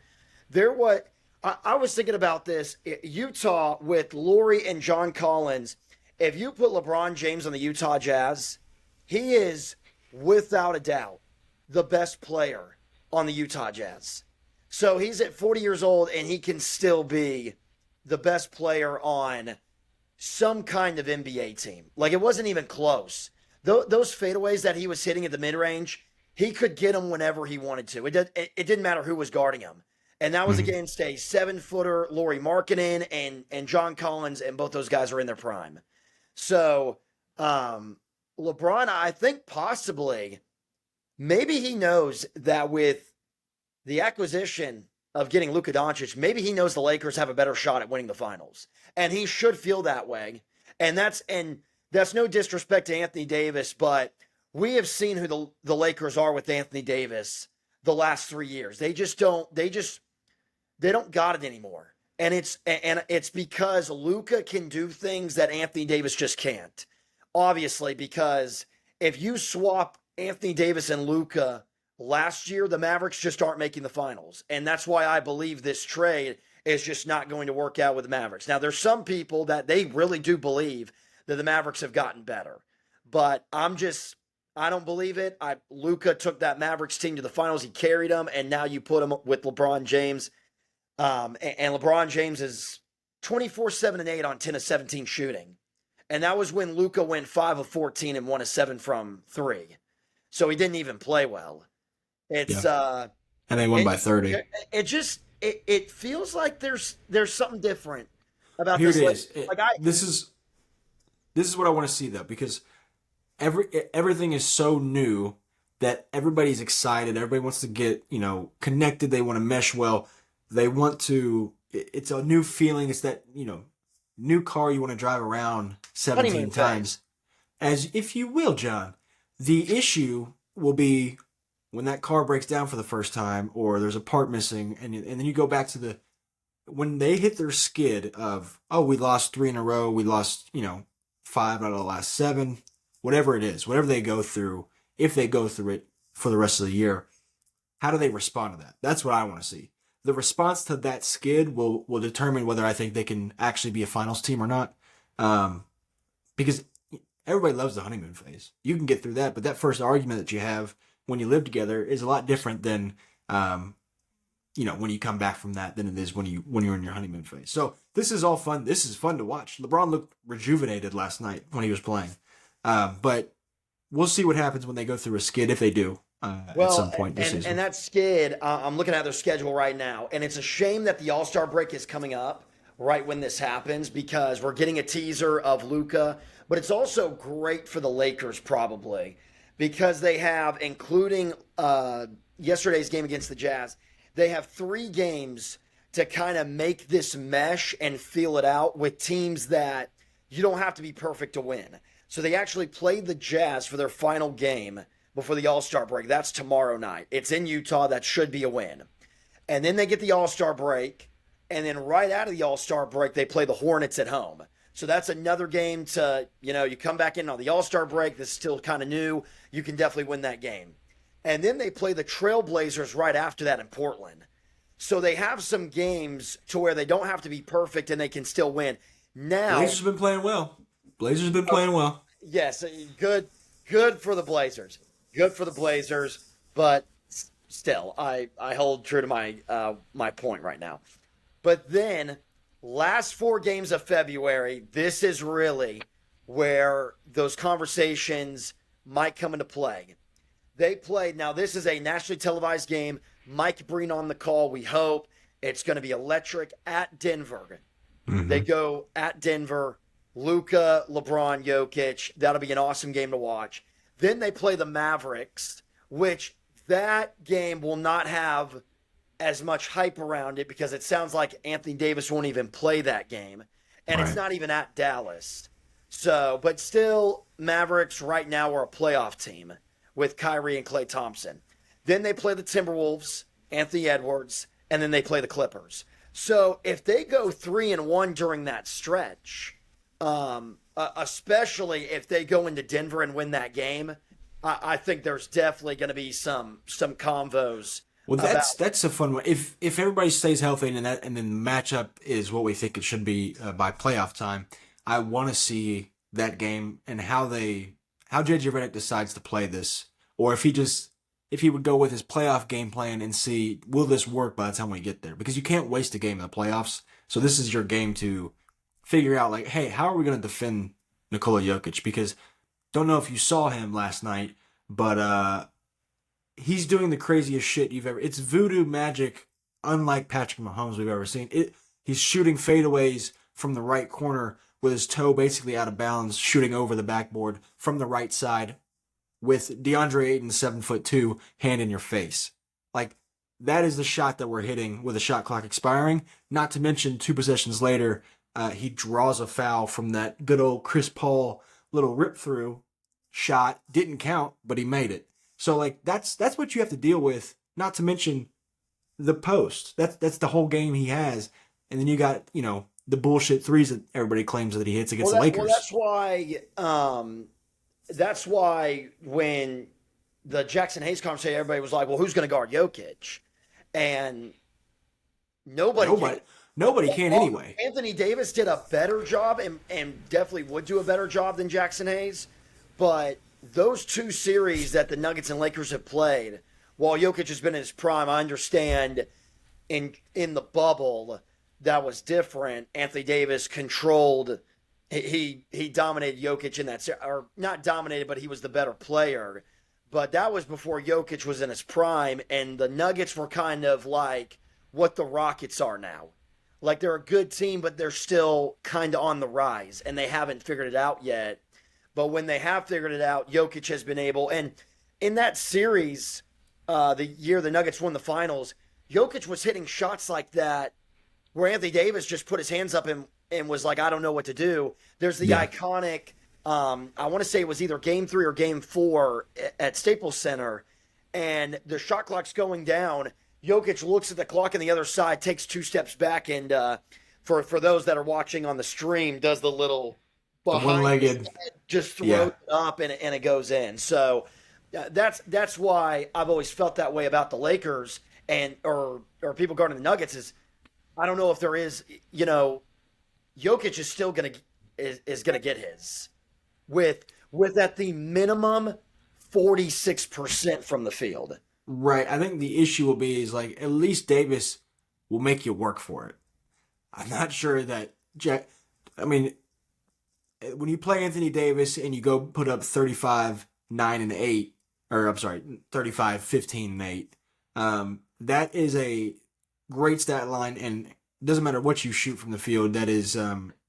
I was thinking about this. Utah with Laurie and John Collins. If you put LeBron James on the Utah Jazz, he is without a doubt the best player on the Utah Jazz. So he's at 40 years old and he can still be the best player on some kind of NBA team. Like it wasn't even close. Those fadeaways that he was hitting at the mid range, he could get them whenever he wanted to. It didn't matter who was guarding him. And that was hmm against a 7-footer Laurie Markkinen and John Collins, and both those guys are in their prime. So LeBron, I think possibly, maybe he knows that with the acquisition of getting Luka Doncic, maybe he knows the Lakers have a better shot at winning the finals. And he should feel that way. And that's no disrespect to Anthony Davis, but we have seen who the Lakers are with Anthony Davis the last 3 years. They don't got it anymore. And it's because Luka can do things that Anthony Davis just can't. Obviously, because if you swap Anthony Davis and Luka last year, the Mavericks just aren't making the finals. And that's why I believe this trade is just not going to work out with the Mavericks. Now, there's some people that they really do believe that the Mavericks have gotten better. But I don't believe it. Luka took that Mavericks team to the finals. He carried them, and now you put him with LeBron James. And LeBron James is 24, 7, and 8 on 10 of 17 shooting. And that was when Luka went 5 of 14 and 1 of 7 from 3. So he didn't even play well. yeah, It's and they won it by 30. it feels like there's something different about Here it this. is. Like I This is what I want to see though, because everything is so new that everybody's excited. Everybody wants to get connected. They want to mesh well. They want to. It's a new feeling. It's that new car you want to drive around honeymoon 17 phase. times, as if you will, John. The issue will be when that car breaks down for the first time, or there's a part missing, and then you go back to when they hit their skid of, oh, we lost 3 in a row, we lost 5 out of the last 7, whatever it is, whatever they go through, if they go through it for the rest of the year, how do they respond to that? That's what I want to see. the response to that skid will determine whether I think they can actually be a finals team or not. Because everybody loves the honeymoon phase. You can get through that, but that first argument that you have when you live together is a lot different than when you come back from that than it is when you're in your honeymoon phase. So this is all fun. This is fun to watch. LeBron looked rejuvenated last night when he was playing. But we'll see what happens when they go through a skid, if they do, at some point this season. And that skid, I'm looking at their schedule right now, and it's a shame that the All-Star break is coming up right when this happens because we're getting a teaser of Luka, but it's also great for the Lakers probably because they have, including yesterday's game against the Jazz, they have 3 games to kind of make this mesh and feel it out with teams that you don't have to be perfect to win. So they actually played the Jazz for their final game before the All-Star break. That's tomorrow night. It's in Utah. That should be a win. And then they get the All-Star break. And then right out of the All-Star break, they play the Hornets at home. So that's another game to, you come back in on the All-Star break. This is still kind of new. You can definitely win that game. And then they play the Trailblazers right after that in Portland. So they have some games to where they don't have to be perfect and they can still win. Now, Blazers have been playing well. Blazers have been playing well. Yes, good for the Blazers. Good for the Blazers, but still, I hold true to my point right now. But then, last 4 games of February, this is really where those conversations might come into play. They played, now this is a nationally televised game. Mike Breen on the call, we hope. It's going to be electric at Denver. Mm-hmm. They go at Denver, Luka, LeBron, Jokic. That'll be an awesome game to watch. Then they play the Mavericks, which that game will not have as much hype around it because it sounds like Anthony Davis won't even play that game. And It's not even at Dallas. So, but still, Mavericks right now are a playoff team with Kyrie and Klay Thompson. Then they play the Timberwolves, Anthony Edwards, and then they play the Clippers. So if they go 3-1 during that stretch, especially if they go into Denver and win that game, I think there's definitely going to be some convos. Well, that's a fun one. If everybody stays healthy and then the matchup is what we think it should be by playoff time, I want to see that game and how JJ Redick decides to play this, or if he would go with his playoff game plan and see, will this work by the time we get there? Because you can't waste a game in the playoffs. So this is your game to figure out, like, hey, how are we going to defend Nikola Jokic? Because don't know if you saw him last night, but he's doing the craziest shit you've ever. It's voodoo magic, unlike Patrick Mahomes we've ever seen. He's shooting fadeaways from the right corner with his toe basically out of bounds, shooting over the backboard from the right side, with DeAndre Ayton 7'2" hand in your face. Like, that is the shot that we're hitting with the shot clock expiring. Not to mention 2 possessions later, he draws a foul from that good old Chris Paul little rip through shot. Didn't count, but he made it. So like that's what you have to deal with. Not to mention the post. That's the whole game he has. And then you got the bullshit threes that everybody claims that he hits against the Lakers. Well, that's why when the Jackson Hayes conversation, everybody was like, well, who's going to guard Jokic? And nobody can anyway. Anthony Davis did a better job and definitely would do a better job than Jackson Hayes. But those 2 series that the Nuggets and Lakers have played, while Jokic has been in his prime, I understand in the bubble that was different. Anthony Davis controlled. He dominated Jokic in that series, or not dominated, but he was the better player. But that was before Jokic was in his prime, and the Nuggets were kind of like what the Rockets are now. Like, they're a good team, but they're still kind of on the rise, and they haven't figured it out yet. But when they have figured it out, Jokic has been able. And in that series, the year the Nuggets won the finals, Jokic was hitting shots like that where Anthony Davis just put his hands up and was like, I don't know what to do. There's the iconic, I want to say it was either Game 3 or Game 4 at Staples Center, and the shot clock's going down. Jokic looks at the clock on the other side, takes 2 steps back, and for those that are watching on the stream, does the little one-legged, just throws it up and it goes in. So that's why I've always felt that way about the Lakers. and or people guarding the Nuggets is I don't know if there is. Jokic is still gonna get his with at the minimum 46% from the field. Right. I think the issue will be is like at least Davis will make you work for it. I'm not sure that Jack. I mean, when you play Anthony Davis and you go put up 35, 9, and 8, or I'm sorry, 35, 15, and 8, that is a great stat line, and it doesn't matter what you shoot from the field, that is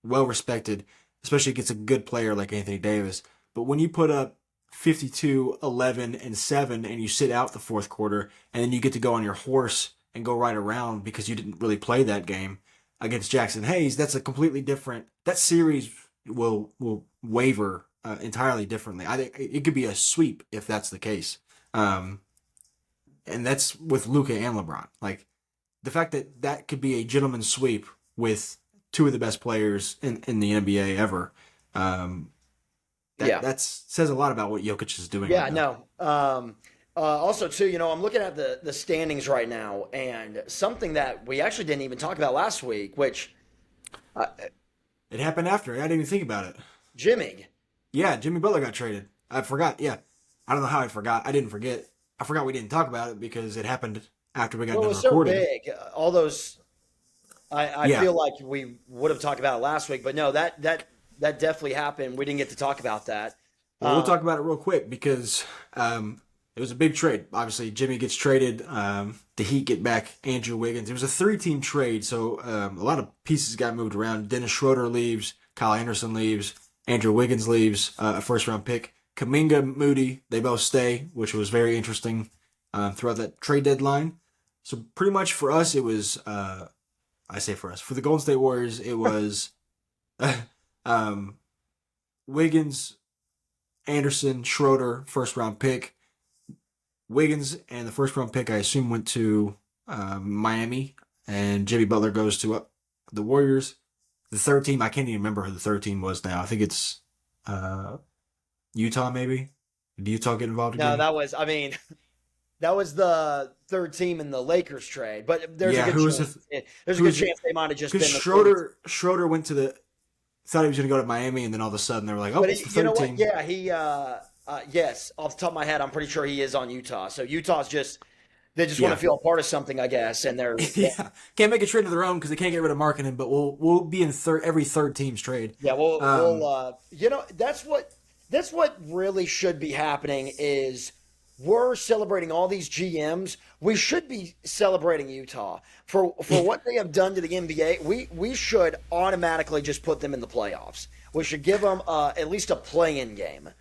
well respected, especially against a good player like Anthony Davis. But when you put up 52, 11, and 7, and you sit out the fourth quarter, and then you get to go on your horse and go right around because you didn't really play that game against Jackson Hayes, that's a completely different. That series will waver entirely differently. I think it could be a sweep if that's the case, and that's with Luka and LeBron. Like the fact that that could be a gentleman's sweep with two of the best players in the NBA ever. That says a lot about what Jokic is doing. Yeah, right now. no. Also, too, I'm looking at the standings right now, and something that we actually didn't even talk about last week, which It happened after. I didn't even think about it. Jimmy. Yeah, Jimmy Butler got traded. I forgot. Yeah. I don't know how I forgot. I didn't forget. I forgot we didn't talk about it because it happened after we got Well, it done was so recording. big. All those, I Yeah. feel like we would have talked about it last week, but no, that definitely happened. We didn't get to talk about that. Well, we'll talk about it real quick because it was a big trade. Obviously, Jimmy gets traded. The Heat get back Andrew Wiggins. It was a 3-team trade, so a lot of pieces got moved around. Dennis Schroeder leaves. Kyle Anderson leaves. Andrew Wiggins leaves. A first-round pick. Kuminga, Moody, they both stay, which was very interesting throughout that trade deadline. So pretty much for us, it was, I say for us, for the Golden State Warriors, it was Wiggins, Anderson, Schroeder, first-round pick. Wiggins and the first-round pick, I assume, went to Miami, and Jimmy Butler goes to the Warriors. The third team, I can't even remember who the third team was now. I think it's Utah, maybe? Did Utah get involved No, again? that was the third team in the Lakers trade, but there's Yeah, a who good was chance. the- There's a who good was the- chance they might have just been Because the Schroeder went to thought he was going to go to Miami, and then all of a sudden they were like, oh, But it's the you know third what? team. Yeah, yes, off the top of my head, I'm pretty sure he is on Utah. So Utah's they just want Yeah. to feel a part of something, I guess, and they're Yeah, can't make a trade of their own because they can't get rid of marketing. But we'll be in every third team's trade. yeah. We'll Um, that's what really should be happening is we're celebrating all these GMs. We should be celebrating Utah for what they have done to the NBA. We should automatically just put them in the playoffs. We should give them at least a play-in game.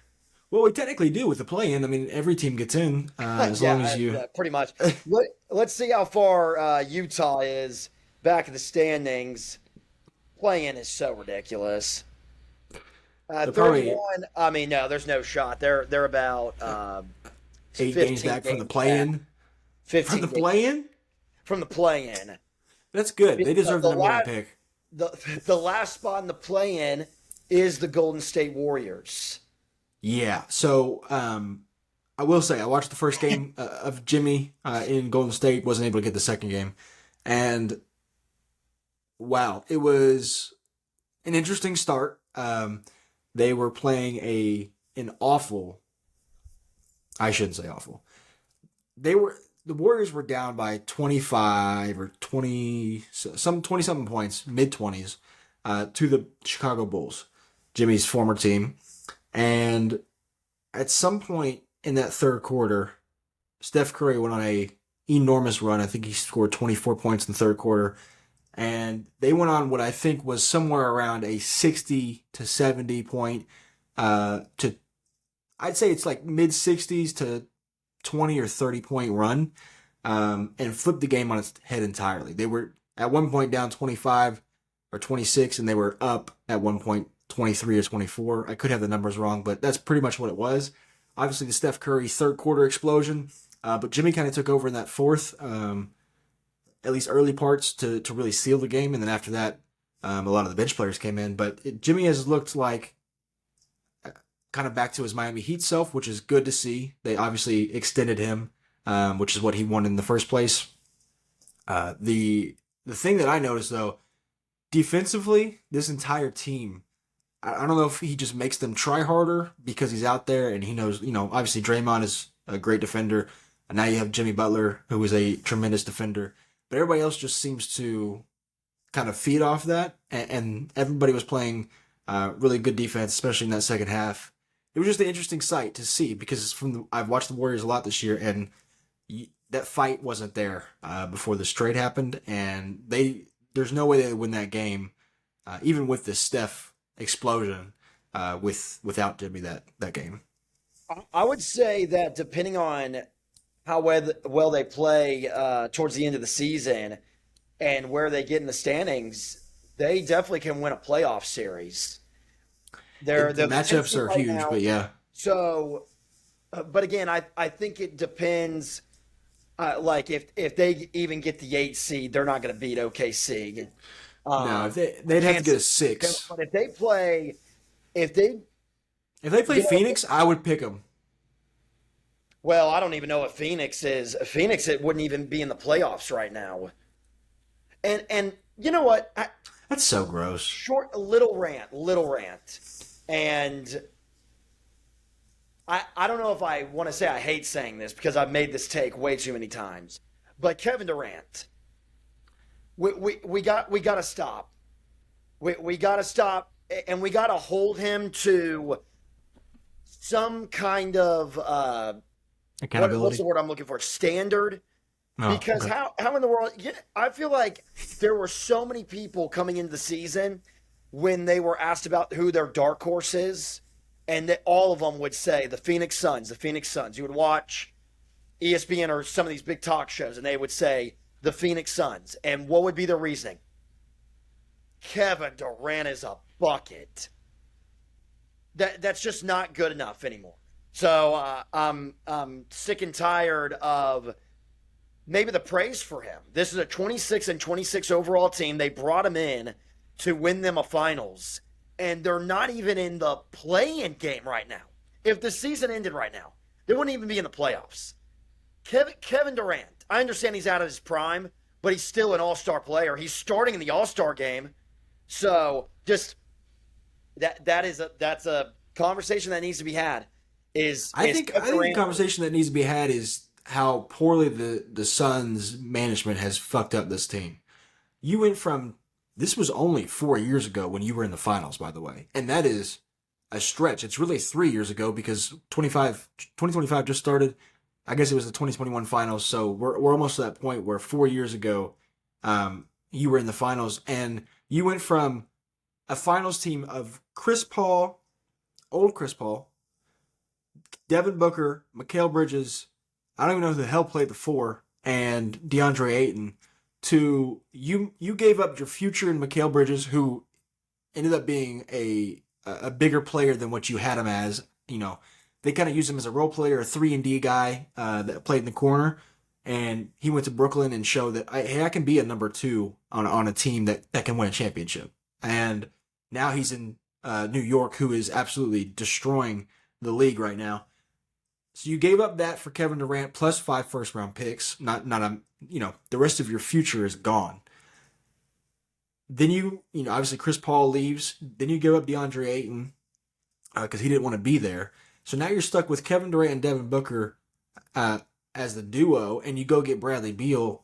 Well, we technically do with the play-in. I mean, every team gets in as long as you. Pretty much. Let's see how far Utah is back in the standings. Playing is so ridiculous. They're probably 31. I mean, no, there's no shot. They're about 8 15 games back from the games play-in. back. 15 From the games play-in, from the play-in. that's good. They deserve the The number one la- pick. The last spot in the play-in is the Golden State Warriors. Yeah. So I will say I watched the first game of Jimmy in Golden State. Wasn't able to get the second game, and wow, it was an interesting start. They were playing an awful. I shouldn't say awful. The Warriors were down by 25 or 20 something points, mid-20s, to the Chicago Bulls, Jimmy's former team. And at some point in that third quarter, Steph Curry went on a enormous run. I think he scored 24 points in the third quarter. And they went on what I think was somewhere around a 60 to 70 point to I'd say it's like mid 60s to 20 or 30 point run, and flipped the game on its head entirely. They were at one point down 25 or 26, and they were up at one point 23 or 24. I could have the numbers wrong, but that's pretty much what it was. Obviously, the Steph Curry third quarter explosion, but Jimmy kind of took over in that fourth, at least early parts to really seal the game, and then after that, a lot of the bench players came in. But Jimmy has looked like kind of back to his Miami Heat self, which is good to see. They obviously extended him, which is what he wanted in the first place. The thing that I noticed though, defensively, this entire team, I don't know if he just makes them try harder because he's out there and he knows, obviously Draymond is a great defender. And now you have Jimmy Butler, who is a tremendous defender. But everybody else just seems to kind of feed off that. And everybody was playing really good defense, especially in that second half. It was just an interesting sight to see because I've watched the Warriors a lot this year, and that fight wasn't there before this trade happened. And there's no way they would win that game, even with the Steph explosion without Jimmy that game. I would say that depending on how well they play towards the end of the season and where they get in the standings, they definitely can win a playoff series. The matchups are right huge, now. but yeah. So, but again, I think it depends. Like if they even get the 8 seed, they're not going to beat OKC. No, they'd have to get a 6. But if they play, if they Phoenix, I would pick them. well, I don't even know what Phoenix is. Phoenix, it wouldn't even be in the playoffs right now. And you know what? That's so gross. Short little rant, and I don't know if I want to say I hate saying this because I've made this take way too many times, but Kevin Durant, we got to stop. We got to stop, and we got to hold him to some kind of Accountability. what's the word I'm looking for? Standard. Oh, Because okay. how in the world? I feel like there were so many people coming into the season when they were asked about who their dark horse is, and that all of them would say the Phoenix Suns. The Phoenix Suns. You would watch ESPN or some of these big talk shows, and they would say the Phoenix Suns. And what would be their reasoning? Kevin Durant is a bucket. That's just not good enough anymore. So I'm sick and tired of maybe the praise for him. This is a 26 overall team. They brought him in to win them a finals, and they're not even in the play-in game right now. If the season ended right now, they wouldn't even be in the playoffs. Kevin Durant, I understand he's out of his prime, but he's still an all-star player. He's starting in the all-star game. So just that's a conversation that needs to be had. I think the conversation that needs to be had is how poorly the Suns management has fucked up this team. You went from, this was only 4 years ago when you were in the finals, by the way. And that is a stretch. It's really 3 years ago because 2025 just started. I guess it was the 2021 finals. So we're almost to that point where 4 years ago, you were in the finals and you went from a finals team of Chris Paul, old Chris Paul, Devin Booker, Mikal Bridges, I don't even know who the hell played the 4, and DeAndre Ayton, to you gave up your future in Mikal Bridges, who ended up being a bigger player than what you had him as. They kind of used him as a role player, a 3-and-D guy that played in the corner, and he went to Brooklyn and showed that I can be a number 2 on a team that can win a championship. And now he's in New York, who is absolutely destroying the league right now. So you gave up that for Kevin Durant plus 5 first-round picks. The rest of your future is gone. Then obviously Chris Paul leaves. Then you give up DeAndre Ayton because he didn't want to be there. So now you're stuck with Kevin Durant and Devin Booker as the duo, and you go get Bradley Beal,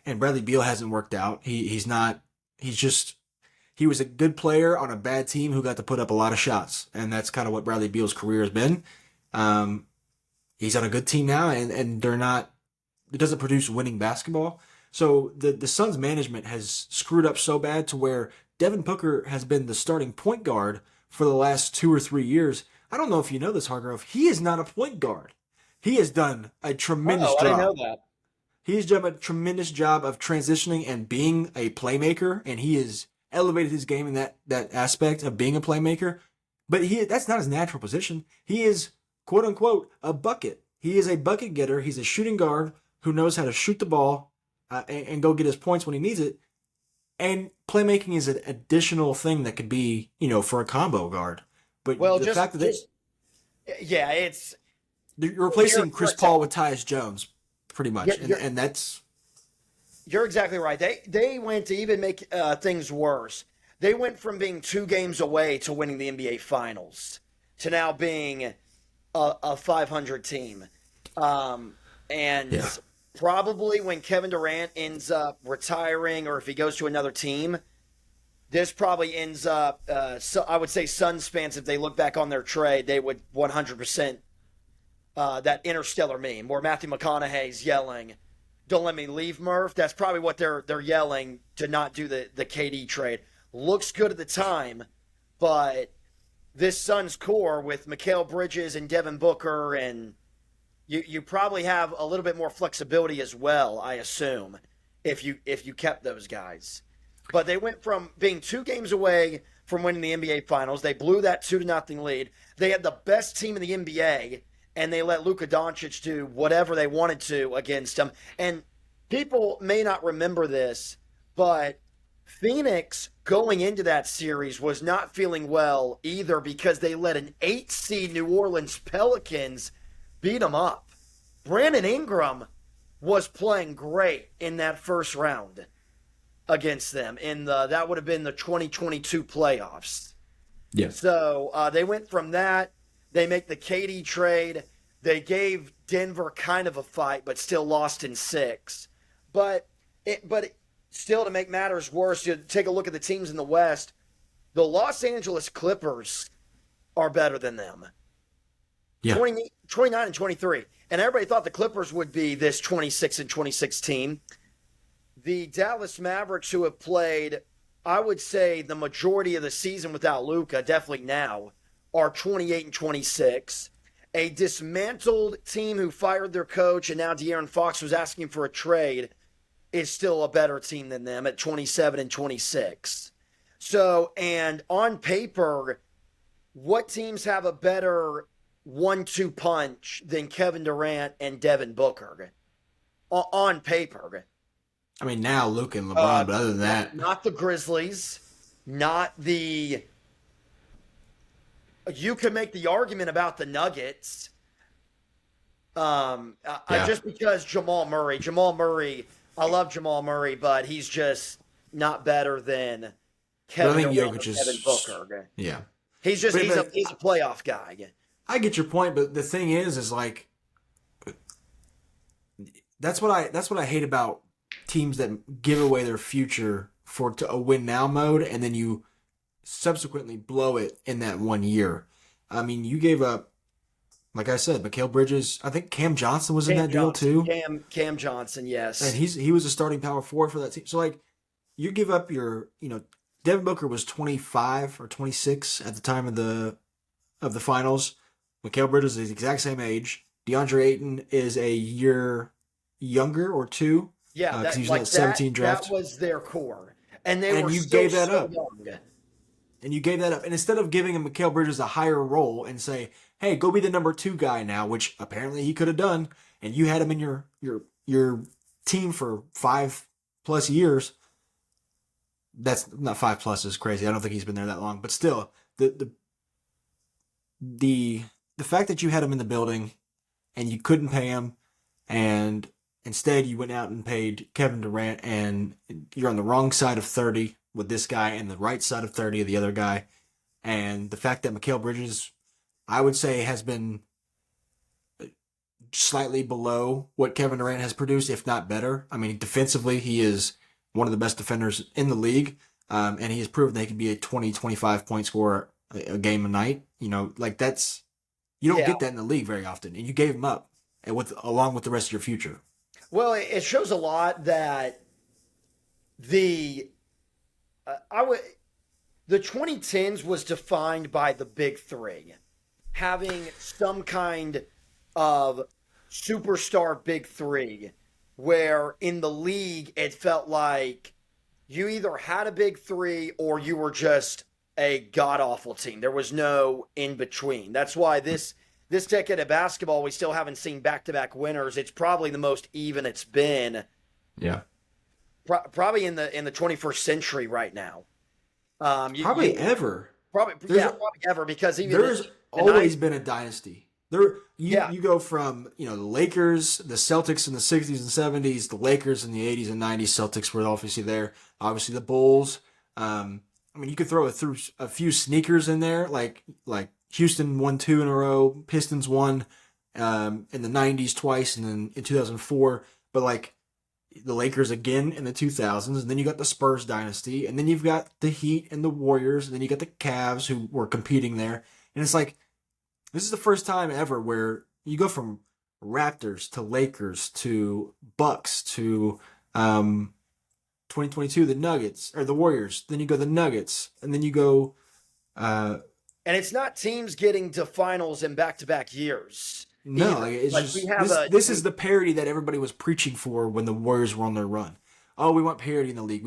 and Bradley Beal hasn't worked out. He was a good player on a bad team who got to put up a lot of shots, and that's kind of what Bradley Beal's career has been. He's on a good team now, and it doesn't produce winning basketball. So the Suns management has screwed up so bad to where Devin Booker has been the starting point guard for the last 2 or 3 years. I don't know if you know this, Hargrove. He is not a point guard. He has done a tremendous job. I didn't know that. He has done a tremendous job of transitioning and being a playmaker, and he has elevated his game in that aspect of being a playmaker. But that's not his natural position. He is, quote unquote, a bucket. He is a bucket getter. He's a shooting guard who knows how to shoot the ball and go get his points when he needs it. And playmaking is an additional thing that could be, for a combo guard. But the fact that it's you're replacing Chris Paul with Tyus Jones, pretty much, and that's You're exactly right. They went to even make things worse. They went from being 2 games away to winning the NBA Finals to now being a 500 team. And Yeah. probably when Kevin Durant ends up retiring or if he goes to another team, this probably ends up, so I would say Suns fans, if they look back on their trade, they would 100% that interstellar meme where Matthew McConaughey's yelling, "Don't let me leave, Murph." That's probably what they're yelling to not do the KD trade. Looks good at the time, but this Suns core with Mikal Bridges and Devin Booker, and you probably have a little bit more flexibility as well, I assume, if you kept those guys. But they went from being 2 games away from winning the NBA Finals. They blew that 2-0 lead. They had the best team in the NBA, and they let Luka Doncic do whatever they wanted to against them. And people may not remember this, but Phoenix going into that series was not feeling well either because they let an 8 seed New Orleans Pelicans beat them up. Brandon Ingram was playing great in that first round against them that would have been the 2022 playoffs. Yes. So they went from that. They make the KD trade. They gave Denver kind of a fight, but still lost in 6. But still, to make matters worse, you take a look at the teams in the West. The Los Angeles Clippers are better than them. Yeah. 29 and 23. And everybody thought the Clippers would be this 26 and 26 team. The Dallas Mavericks, who have played, I would say, the majority of the season without Luka, definitely now, are 28 and 26. A dismantled team who fired their coach, and now De'Aaron Fox was asking for a trade, is still a better team than them at 27 and 26. So, and on paper, what teams have a better 1-2 punch than Kevin Durant and Devin Booker? On paper. I mean, now Luka and LeBron, but other than that, Not the Grizzlies, not the. You could make the argument about the Nuggets. Just because Jamal Murray, I love Jamal Murray, but he's just not better than Kevin Durant or Devin Booker. yeah. He's a playoff guy. I get your point, but the thing is like that's what I hate about teams that give away their future to a win now mode, and then you subsequently blow it in that 1 year. I mean, you gave up, like I said, Mikal Bridges. I think Cam Johnson was in that deal too. Cam Johnson, yes, and he was a starting power forward for that team. So like, you give up Devin Booker was 25 or 26 at the time of the finals. Mikal Bridges is the exact same age. DeAndre Ayton is a year younger or 2. Yeah, because he was in that 17 draft. That was their core, and you gave that up. Young. And you gave that up. And instead of giving him Mikal Bridges a higher role and say, "Hey, go be the number 2 guy now," which apparently he could have done, and you had him in your team for 5+ years. That's not 5+ is crazy. I don't think he's been there that long, but still, the fact that you had him in the building and you couldn't pay him, and instead you went out and paid Kevin Durant, and you're on the wrong side of 30 with this guy and the right side of 30 of the other guy, and the fact that Mikal Bridges, I would say, has been slightly below what Kevin Durant has produced, if not better. I mean, defensively, he is one of the best defenders in the league, and he has proven that he can be a 20, 25-point scorer a game a night. You don't get that in the league very often, and you gave him up, and along with the rest of your future. Well, it shows a lot that the 2010s was defined by the big 3 having some kind of superstar big 3, where in the league it felt like you either had a big 3 or you were just a god-awful team. There was no in-between. That's why this decade of basketball, we still haven't seen back-to-back winners. It's probably the most even it's been. Yeah. Probably in the 21st century right now. Probably ever. Probably ever, because even there's always been a dynasty There, Yeah, you go from the Lakers, the Celtics in the '60s and '70s, the Lakers in the '80s and '90s. Celtics were obviously there. Obviously the Bulls. I mean, you could throw through a few sneakers in there, like Houston won two in a row, Pistons won in the '90s twice, and then in 2004. But like the Lakers again in the 2000s, and then you got the Spurs dynasty, and then you've got the Heat and the Warriors, and then you got the Cavs who were competing there, and it's like this is the first time ever where you go from Raptors to Lakers to Bucks to 2022 the Nuggets or the Warriors. Then you go the Nuggets, and then you go. and it's not teams getting to finals in back-to-back years. No, Either. like it's Like just we have this is the parity that everybody was preaching for when the Warriors were on their run. Oh, we want parity in the league.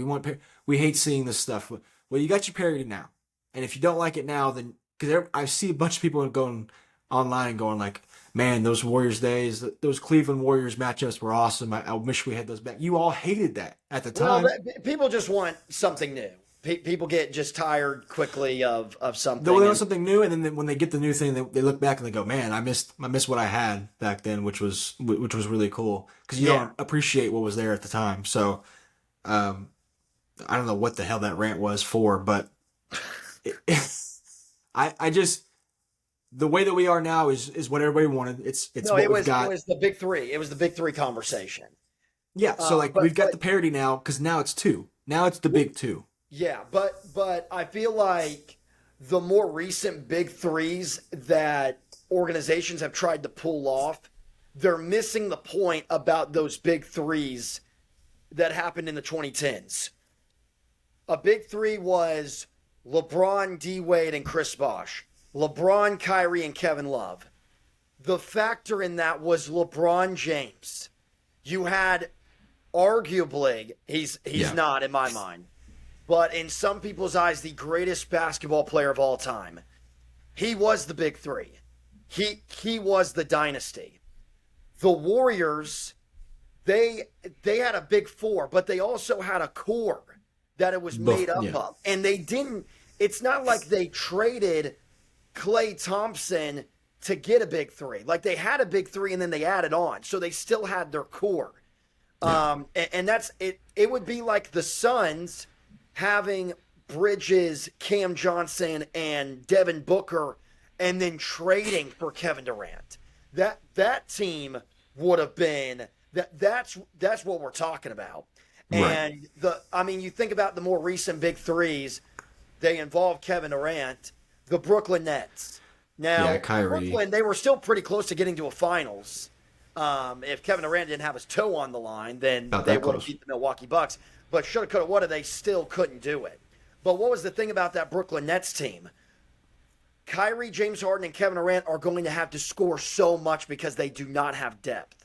We hate seeing this stuff. Well, you got your parity now, and if you don't like it now, then because I see a bunch of people going online and going like, "Man, those Warriors days, those Cleveland Warriors matchups were awesome. I wish we had those back." You all hated that at the well, time. people just want something new. People get just tired quickly of something. They want something new, and then when they get the new thing, they look back and they go, "Man, I missed what I had back then," which was really cool because you don't appreciate what was there at the time. So, I don't know what the hell that rant was for, but I just the way that we are now is what everybody wanted. It's no, what we've got. it was the big three. It was the big three conversation. Yeah, so like but- we've got but- the parity now because now it's two. Now it's the big two. Yeah, but I feel like the more recent big threes that organizations have tried to pull off, they're missing the point about those big threes that happened in the 2010s. A big three was LeBron, D Wade, and Chris Bosh. LeBron, Kyrie, and Kevin Love. The factor in that was LeBron James. You had arguably, he's Yeah. not in my mind, but in some people's eyes, the greatest basketball player of all time. He was the big three. He was the dynasty. The Warriors, they had a big four, but they also had a core that it was made up yeah. of. And they didn't, it's not like they traded Klay Thompson to get a big three. Like they had a big three and then they added on. So they still had their core. And that's it. It would be like the Suns having Bridges, Cam Johnson, and Devin Booker, and then trading for Kevin Durant. That team would have been that's what we're talking about. Right. And you think about the more recent big threes, they involve Kevin Durant, the Brooklyn Nets. Now, Yeah, Kyrie. Brooklyn, they were still pretty close to getting to a finals. If Kevin Durant didn't have his toe on the line, then Not they that would have close. beat the Milwaukee Bucks. But shoulda, coulda, woulda, they still couldn't do it. But what was the thing about that Brooklyn Nets team? Kyrie, James Harden, and Kevin Durant are going to have to score so much because they do not have depth.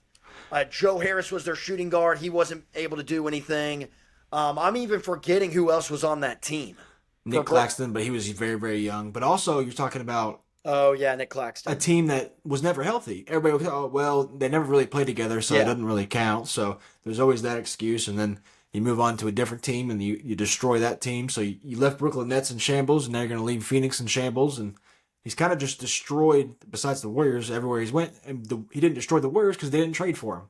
Joe Harris was their shooting guard. He wasn't able to do anything. I'm even forgetting who else was on that team. Nick Claxton, but he was very, very young. But also, you're talking about Oh, yeah, Nick a Claxton. team that was never healthy. Everybody, oh, well, they never really played together, so it Yeah. doesn't really count. So there's always that excuse. And then you move on to a different team and you destroy that team. So you left Brooklyn Nets in shambles, and now you're going to leave Phoenix in shambles. And he's kind of just destroyed, besides the Warriors, everywhere he's went. And he didn't destroy the Warriors because they didn't trade for him.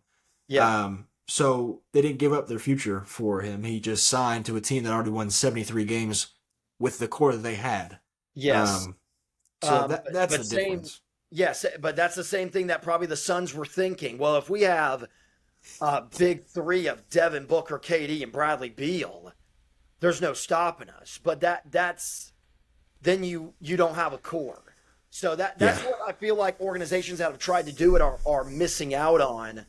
Yeah. So they didn't give up their future for him. He just signed to a team that already won 73 games with the core that they had. Yes. So But that's the same- difference. Yes, but that's the same thing that probably the Suns were thinking. Well, if we have a big three of Devin Booker, KD, and Bradley Beal, there's no stopping us. But that's then you don't have a core. So that's Yeah. what I feel like organizations that have tried to do it are missing out on.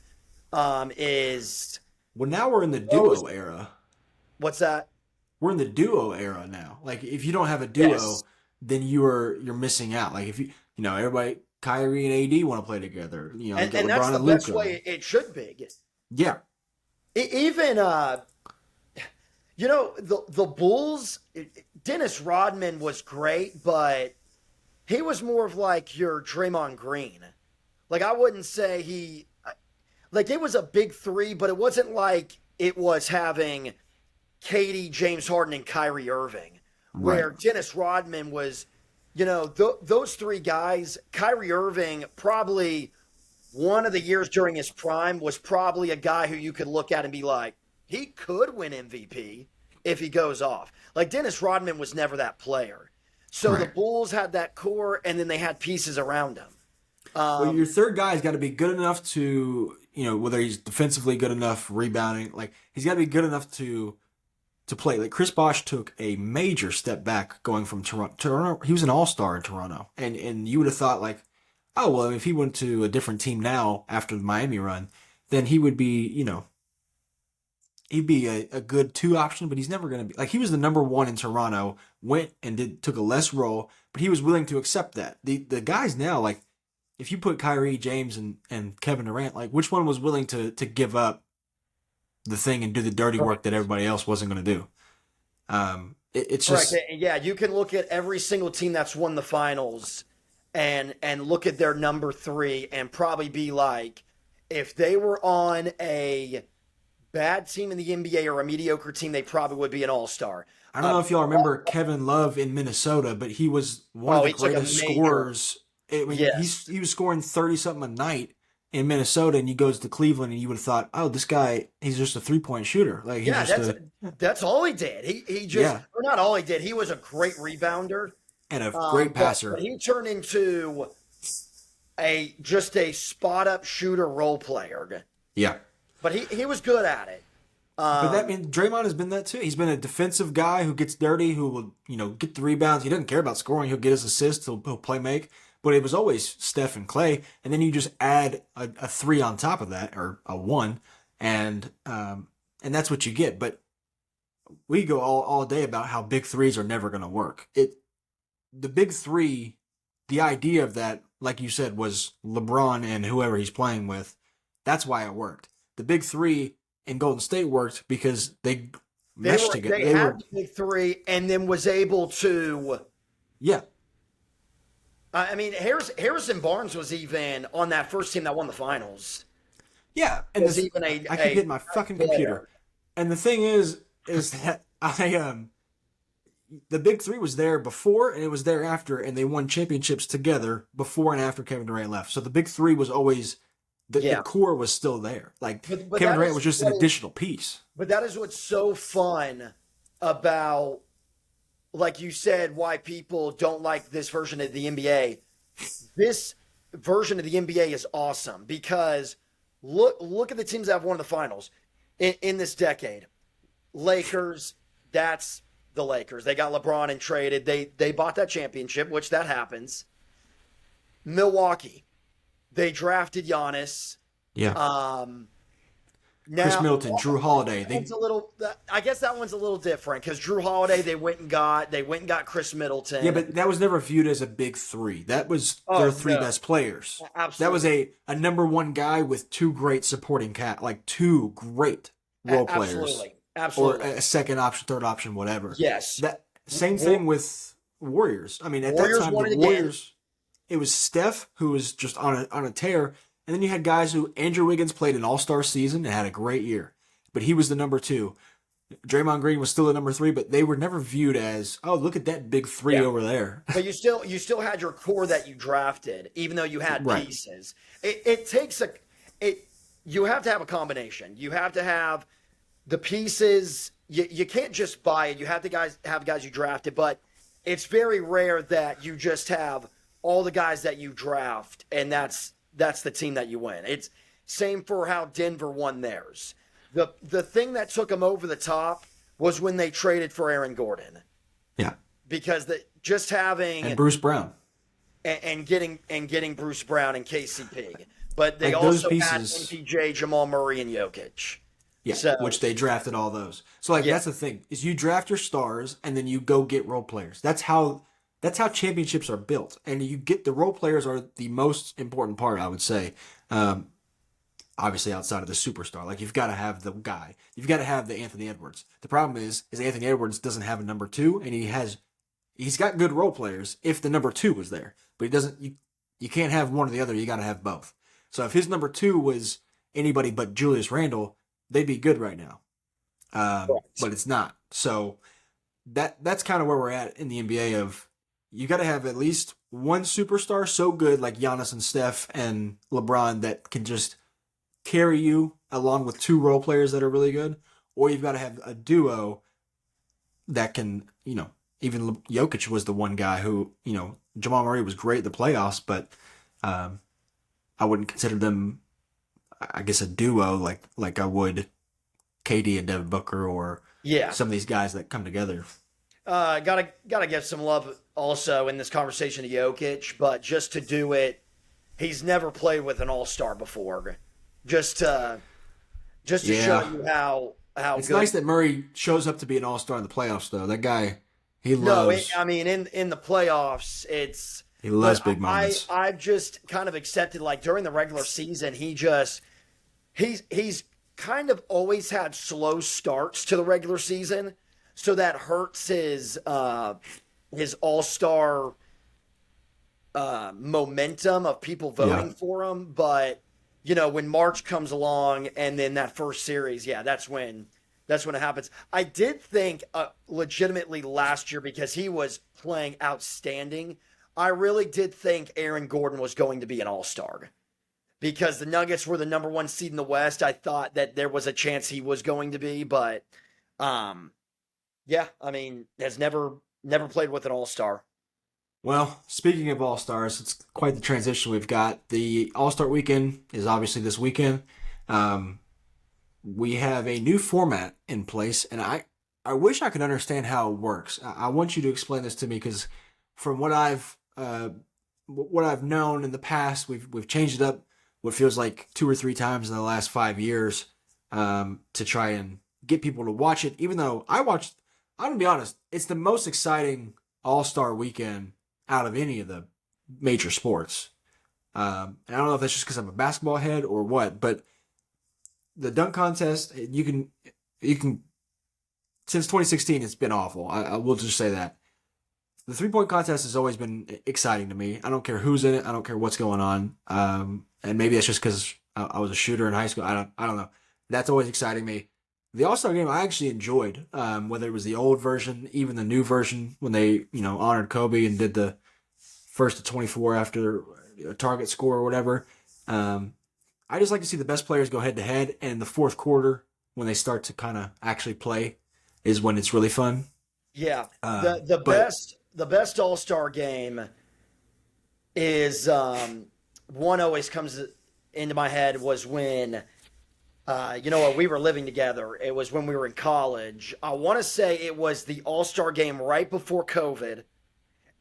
Is Well, now we're in the duo era. what's that? We're in the duo era now. Like, if you don't have a duo, Yes. then you're missing out. Like, if everybody, Kyrie and AD want to play together. You know, you got And that's LeBron the and best Luka. way it should be. Yeah, Even the Bulls. Dennis Rodman was great, but he was more of like your Draymond Green. Like I wouldn't say it was a big three, but it wasn't like it was having Katie, James Harden, and Kyrie Irving, where Right. Dennis Rodman was those three guys, Kyrie Irving, probably one of the years during his prime was probably a guy who you could look at and be like, he could win MVP if he goes off. Like Dennis Rodman was never that player. So the Right. Bulls had that core, and then they had pieces around him. Well, your third guy's got to be good enough to, whether he's defensively good enough, rebounding, like he's got to be good enough to play. Like Chris Bosh took a major step back going from Toronto. He was an all-star in Toronto, and you would have thought like, oh well, if he went to a different team now after the Miami run, then he would be, he'd be a good two option. But he's never going to be like he was the number one in Toronto. Went and took a less role, but he was willing to accept that. The guys now like. If you put Kyrie, James, and Kevin Durant, like which one was willing to give up the thing and do the dirty work that everybody else wasn't going to do? It's Correct. just Yeah, you can look at every single team that's won the finals and look at their number three and probably be like, if they were on a bad team in the NBA or a mediocre team, they probably would be an all-star. I don't know if y'all remember Kevin Love in Minnesota, but he was one of the he took a greatest major- scorers. Yes. He was scoring 30 something a night in Minnesota, and he goes to Cleveland, and you would have thought, oh, this guy, he's just a 3-point shooter. Like he's Yeah, just that's all he did. He just, Yeah. or not all he did. He was a great rebounder. and a great passer. But he turned into just a spot up shooter role player. Yeah. But he was good at it. But that means Draymond has been that too. He's been a defensive guy who gets dirty, who will, get the rebounds. He doesn't care about scoring. He'll get his assists. He'll play make. But it was always Steph and Clay, and then you just add a three on top of that, or a one, and that's what you get. But we go all day about how big threes are never going to work. The big three, the idea of that, like you said, was LeBron and whoever he's playing with. That's why it worked. The big three in Golden State worked because they meshed together. They had the big three, and then was able to. Yeah. I mean, Harrison Barnes was even on that first team that won the finals. Yeah, and Was even I could hit my fucking player. computer. And the thing is that the big three was there before and it was there after, and they won championships together before and after Kevin Durant left. So the big three was always the core was still there. Like But Kevin that Durant is was just an what- additional piece. But that is what's so fun about, like you said, why people don't like this version of the NBA. This version of the NBA is awesome because look at the teams that have won the finals in this decade. Lakers, that's the Lakers. They got LeBron and traded. They bought that championship, which that happens. Milwaukee, they drafted Giannis. Yeah. Now, Chris Middleton, Drew Holiday. I guess that one's a little different because Drew Holiday they went and got Chris Middleton. Yeah, but that was never viewed as a big three. That was their three best players. Absolutely. That was a number one guy with two great supporting two great role players. Absolutely. Or a second option, third option, whatever. Yes. That same thing with Warriors. I mean, at Warriors that time, won it the again. Warriors, it was Steph who was just on a tear, and then you had guys who Andrew Wiggins played an All-Star season and had a great year, but he was the number two. Draymond Green was still the number three, but they were never viewed as, oh, look at that big three over there. But you still had your core that you drafted, even though you had Right. pieces. It takes you have to have a combination. You have to have the pieces. You can't just buy it. You have to have guys you drafted, but it's very rare that you just have all the guys that you draft, and that's the team that you win. It's same for how Denver won theirs. The thing that took them over the top was when they traded for Aaron Gordon, Yeah. because just having And Bruce Brown. and getting Bruce Brown and KCP, but they Like those also had pieces- MPJ, Jamal Murray, and Jokic. Yeah, So- which they drafted all those. So like Yeah. that's the thing is you draft your stars and then you go get role players. That's how championships are built, and you get the role players are the most important part, I would say. Obviously, outside of the superstar, like you've got to have the guy, you've got to have the Anthony Edwards. The problem is Anthony Edwards doesn't have a number two, and he's got good role players if the number two was there, but he doesn't. You can't have one or the other. You got to have both. So if his number two was anybody but Julius Randle, they'd be good right now. But it's not. So that's kind of where we're at in the NBA. Of you got to have at least one superstar so good like Giannis and Steph and LeBron that can just carry you along with two role players that are really good, or you've got to have a duo that can, even Jokic was the one guy who, Jamal Murray was great in the playoffs, but I wouldn't consider them, I guess, a duo like I would KD and Devin Booker or Yeah. some of these guys that come together. Gotta give some love also in this conversation to Jokic, but just to do it, he's never played with an all-star before. Just to show you how It's good. nice that Murray shows up to be an all-star in the playoffs, though. That guy, he No, loves in the playoffs, he loves but big moments. I've just kind of accepted, like, during the regular season, he's kind of always had slow starts to the regular season, so that hurts his all-star momentum of people voting for him. But when March comes along and then that first series, that's when it happens. I did think legitimately last year, because he was playing outstanding, I really did think Aaron Gordon was going to be an all-star. Because the Nuggets were the number one seed in the West, I thought that there was a chance he was going to be, but has never played with an all-star. Well, speaking of all-stars, it's quite the transition we've got. The All-Star Weekend is obviously this weekend. We have a new format in place, and I wish I could understand how it works. I want you to explain this to me, because from what I've known in the past, we've changed it up what feels like 2 or 3 times in the last 5 years to try and get people to watch it. Even though I'm gonna be honest, it's the most exciting All-Star Weekend out of any of the major sports. And I don't know if that's just because I'm a basketball head or what, but the dunk contest, you can since 2016, it's been awful. I will just say that. The 3-point contest has always been exciting to me. I don't care who's in it. I don't care what's going on. And maybe that's just because I was a shooter in high school. I don't know. That's always exciting me. The All-Star Game I actually enjoyed, whether it was the old version, even the new version, when they, honored Kobe and did the first to 24 after a target score or whatever. I just like to see the best players go head-to-head, and in the fourth quarter, when they start to kind of actually play, is when it's really fun. Yeah, the best All-Star game is one always comes into my head was when we were living together. It was when we were in college. I want to say it was the All-Star game right before COVID,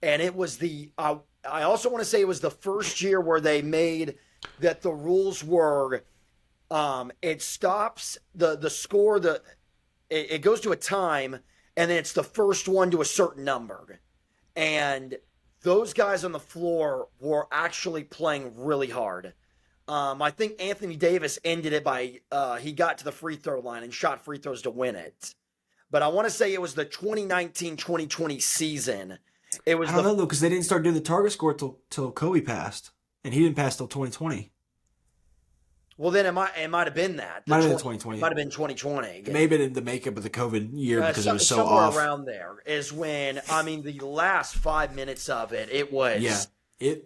and it was I also want to say it was the first year where they made that the rules were it stops the score, it goes to a time, and then it's the first one to a certain number. And those guys on the floor were actually playing really hard. I think Anthony Davis ended it by he got to the free throw line and shot free throws to win it. But I want to say it was the 2019-2020 season. It was I don't know, though, because they didn't start doing the target score till Kobe passed, and he didn't pass till 2020. Well, then it might have been that. Might have been 2020. Might have been 2020. Maybe in the makeup of the COVID year because it was so somewhere off. around there is when, the last 5 minutes of it was. Yeah,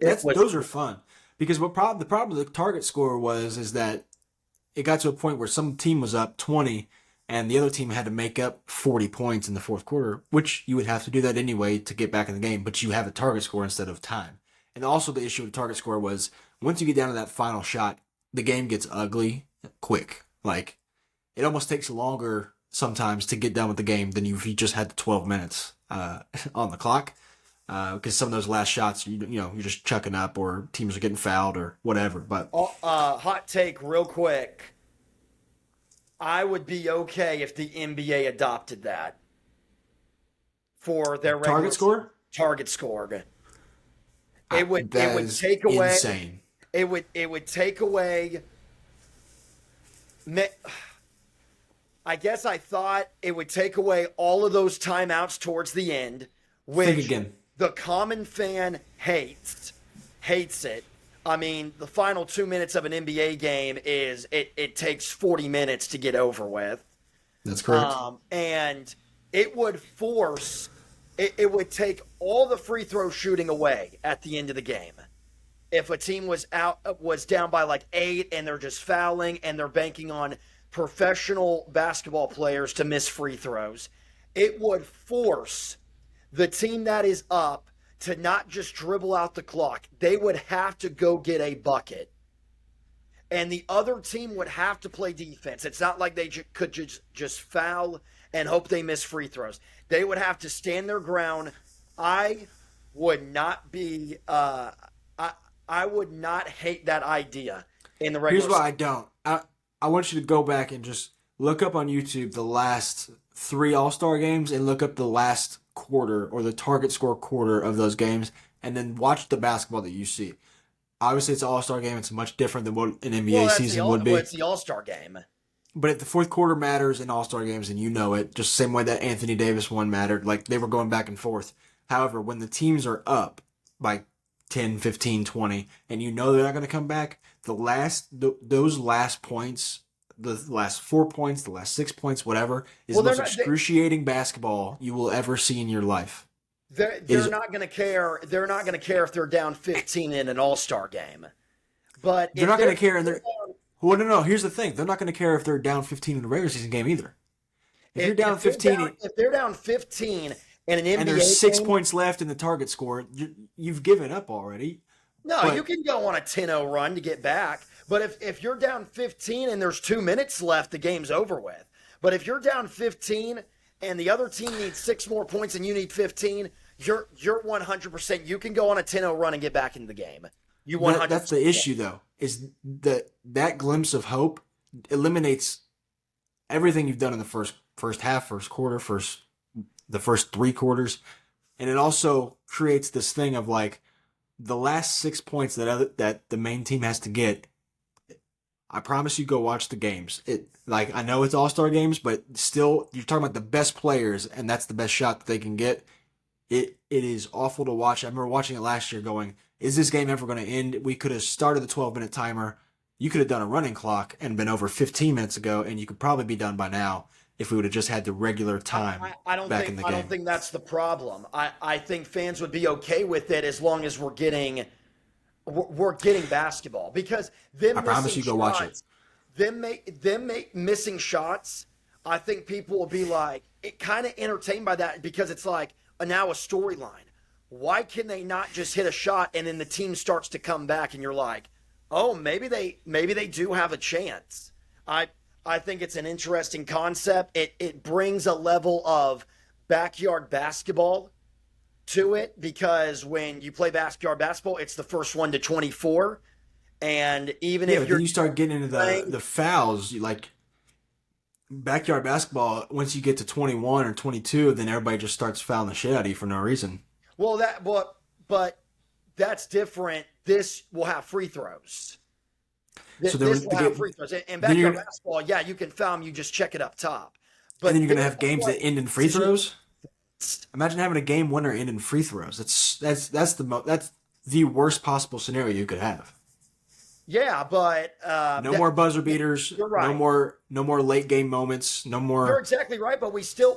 those are fun. Because the problem with the target score is that it got to a point where some team was up 20 and the other team had to make up 40 points in the fourth quarter, which you would have to do that anyway to get back in the game, but you have a target score instead of time. And also the issue with the target score was once you get down to that final shot, the game gets ugly quick. Like, it almost takes longer sometimes to get done with the game than if you just had the 12 minutes on the clock. Because some of those last shots, you're just chucking up, or teams are getting fouled, or whatever. But hot take, real quick. I would be okay if the NBA adopted that for their target score. Target score. It would take away. Insane. It would take away. I guess I thought it would take away all of those timeouts towards the end, which the common fan hates it. The final 2 minutes of an NBA game is it takes 40 minutes to get over with. That's correct. And it would force it would take all the free throw shooting away at the end of the game. If a team was down by like 8 and they're just fouling and they're banking on professional basketball players to miss free throws, it would force the team that is up to not just dribble out the clock. They would have to go get a bucket. And the other team would have to play defense. It's not like they could just foul and hope they miss free throws. They would have to stand their ground. I would not be I would not hate that idea in the regular Here's why I don't. I want you to go back and just look up on YouTube the last 3 All-Star games and look up the last quarter or the target score quarter of those games, and then watch the basketball that you see. Obviously, it's an All-Star game. It's much different than what an NBA season would be. Well, it's the All-Star game. But if the fourth quarter matters in All-Star games, and you know it, just the same way that Anthony Davis one mattered, like they were going back and forth. However, when the teams are up by 10, 15, 20, and you know they're not going to come back, those last points, the last 4 points, the last 6 points, whatever, is the most excruciating basketball you will ever see in your life. They're not going to care. They're not going to care if they're down 15 in an All-Star game. But they're not going to care. And well, no. Here's the thing: they're not going to care if they're down 15 in a regular season game either. If you're down 15, if they're down 15 in an NBA and there's 6 game, points left in the target score, you've given up already. No, you can go on a 10-0 run to get back. But if you're down 15 and there's 2 minutes left, the game's over with. But if you're down 15 and the other team needs 6 more points and you need 15, you're 100%. You can go on a 10-0 run and get back into the game. You 100%. That's the issue, though, is that glimpse of hope eliminates everything you've done in the first half, first quarter, the first 3 quarters, and it also creates this thing of like the last 6 points that the main team has to get. I promise you, go watch the games. I know it's All-Star games, but still, you're talking about the best players, and that's the best shot that they can get. It is awful to watch. I remember watching it last year going, is this game ever going to end? We could have started the 12-minute timer. You could have done a running clock and been over 15 minutes ago, and you could probably be done by now if we would have just had the regular time back in the game. I don't think that's the problem. I think fans would be okay with it as long as we're getting basketball, because I promise you, go watch it. Them missing shots. I think people will be like, it kind of entertained by that, because it's like now a storyline. Why can they not just hit a shot and then the team starts to come back and you're like, oh, maybe they do have a chance. I think it's an interesting concept. It brings a level of backyard basketball to it, because when you play backyard basketball, it's the first one to 24. And even if you start getting into the fouls, like backyard basketball, once you get to 21 or 22, then everybody just starts fouling the shit out of you for no reason. But that's different. This will have free throws. This will have free throws. In backyard basketball, yeah, you can foul them. You just check it up top. But and then you're gonna have games that end in free throws. Imagine having a game winner end in free throws. That's the worst possible scenario you could have. Yeah, but no more buzzer beaters. You're right. No more late game moments. No more. You're exactly right, but we still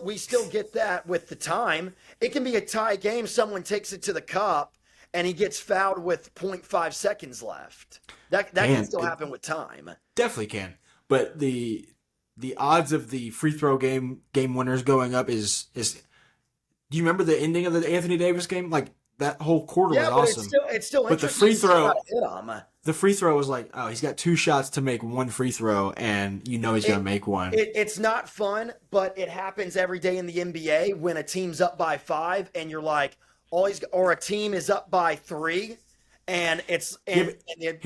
get that with the time. It can be a tie game. Someone takes it to the cup, and he gets fouled with 0.5 seconds left. That can still happen with time. Definitely can. But the odds of the free throw game winners going up is. Do you remember the ending of the Anthony Davis game? Like that whole quarter was awesome. It's still but the free throw was like, oh, he's got 2 shots to make 1 free throw, and you know he's going to make one. It's not fun, but it happens every day in the NBA when a team's up by 5 and you're like, or a team is up by 3, and here's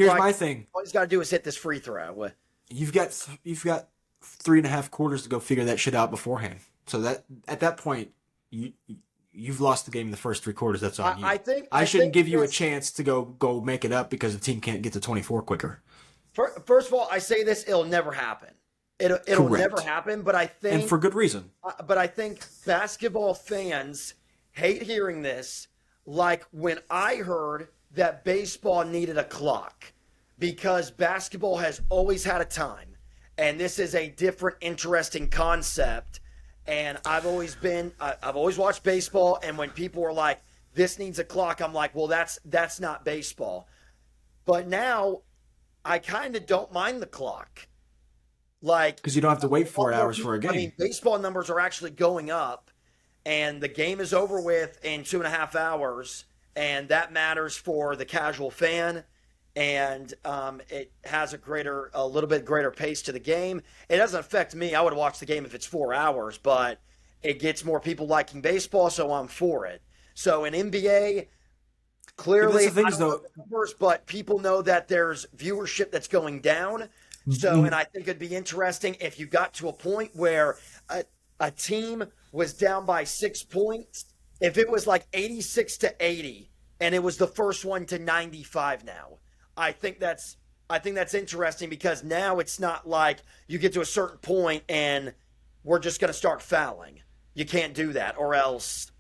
my thing. All he's got to do is hit this free throw. You've got 3.5 quarters to go figure that shit out beforehand. So that at that point, you've lost the game in the first 3 quarters. That's on you. I shouldn't give you a chance to go make it up because the team can't get to 24 quicker. First of all, I say this: it'll never happen. It'll never happen. But I think, and for good reason. But I think basketball fans hate hearing this. Like when I heard that baseball needed a clock, because basketball has always had a time, and this is a different, interesting concept. And I've always watched baseball. And when people were like, this needs a clock, I'm like, well, that's not baseball. But now I kind of don't mind the clock. Like, Because you don't have to wait 4 hours for a game. I mean, baseball numbers are actually going up, and the game is over with in 2.5 hours, and that matters for the casual fan. And it has a little bit greater pace to the game. It doesn't affect me. I would watch the game if it's 4 hours, but it gets more people liking baseball, so I'm for it. So in NBA, clearly, the thing I is, don't know though, the numbers, but people know that there's viewership that's going down. So, and I think it'd be interesting if you got to a point where a team was down by 6 points, if it was like 86-80, and it was the first one to 95 now. I think that's interesting because now it's not like you get to a certain point and we're just going to start fouling. You can't do that, or else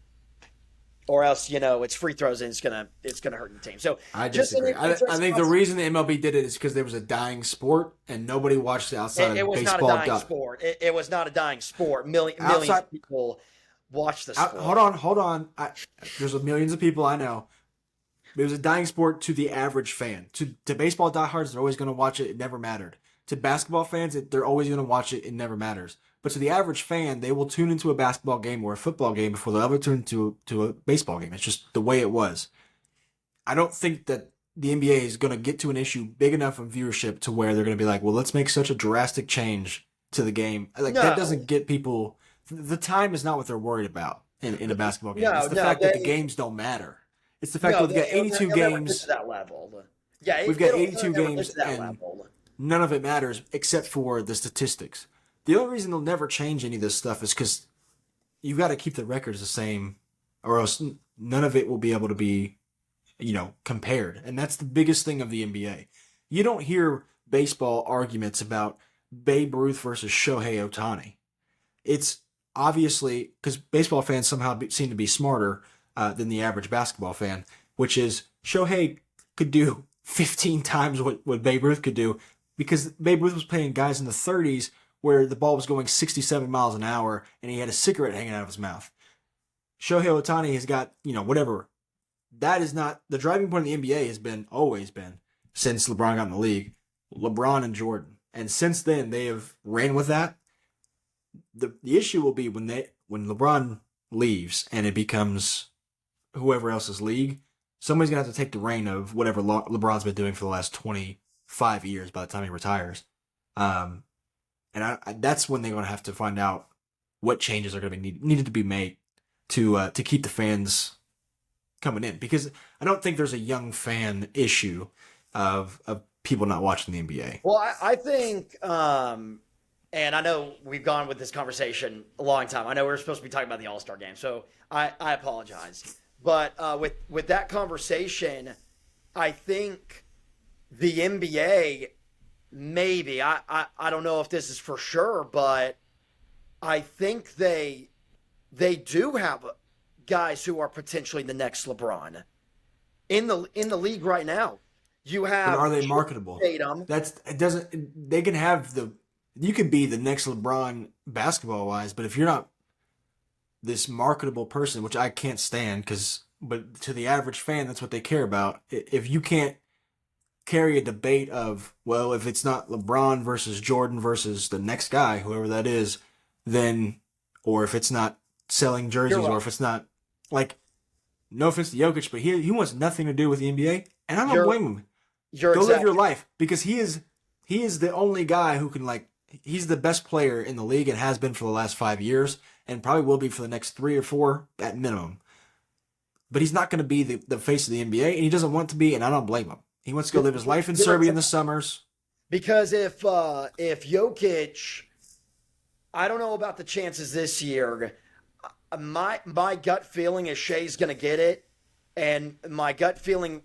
it's free throws and it's gonna hurt your team. So I disagree. I think the reason the MLB did it is because there was a dying sport and nobody watched it outside of baseball. It was not a dying sport. It was not a dying sport. Millions of people watch the sport. Hold on. There's millions of people I know. It was a dying sport to the average fan. To baseball diehards, they're always going to watch it. It never mattered. To basketball fans, they're always going to watch it. It never matters. But to the average fan, they will tune into a basketball game or a football game before they'll ever tune into a baseball game. It's just the way it was. I don't think that the NBA is going to get to an issue big enough of viewership to where they're going to be like, well, let's make such a drastic change to the game. Like, no. That doesn't get people. The time is not what they're worried about in a basketball game. It's the fact that the games don't matter. It's the fact that we've got 82 games. To that level. Yeah, we've got 82 games, and none of it matters except for the statistics. The only reason they'll never change any of this stuff is because you got to keep the records the same, or else none of it will be able to be, compared. And that's the biggest thing of the NBA. You don't hear baseball arguments about Babe Ruth versus Shohei Ohtani. It's obviously because baseball fans somehow seem to be smarter than the average basketball fan, which is Shohei could do 15 times what Babe Ruth could do because Babe Ruth was playing guys in the 30s where the ball was going 67 miles an hour and he had a cigarette hanging out of his mouth. Shohei Ohtani has got, whatever. That is not the driving point of the NBA has always been since LeBron got in the league, LeBron and Jordan. And since then they have ran with that. The issue will be when LeBron leaves and it becomes whoever else's league, somebody's going to have to take the reign of whatever LeBron's been doing for the last 25 years by the time he retires. And that's when they're going to have to find out what changes are going to be needed to be made to keep the fans coming in. Because I don't think there's a young fan issue of people not watching the NBA. Well, I think, and I know we've gone with this conversation a long time. I know we were supposed to be talking about the All-Star game, so I apologize. But with that conversation, I think the NBA, maybe, I don't know if this is for sure, but I think they do have guys who are potentially the next LeBron in the league right now. You have, but are they marketable? Tatum. They can have you could be the next LeBron basketball wise, but if you're not this marketable person, which I can't stand, but to the average fan, that's what they care about. If you can't carry a debate of, well, if it's not LeBron versus Jordan versus the next guy, whoever that is, then, or if it's not selling jerseys, or if it's not, like, no offense to Jokic, but he wants nothing to do with the NBA, and I don't blame him. Go live your life, because he is the only guy who can, he's the best player in the league and has been for the last 5 years, and probably will be for the next 3 or 4 at minimum. But he's not going to be the face of the NBA, and he doesn't want to be, and I don't blame him. He wants to go live his life in Serbia in the summers. Because if Jokic, I don't know about the chances this year. My gut feeling is Shea's going to get it, and my gut feeling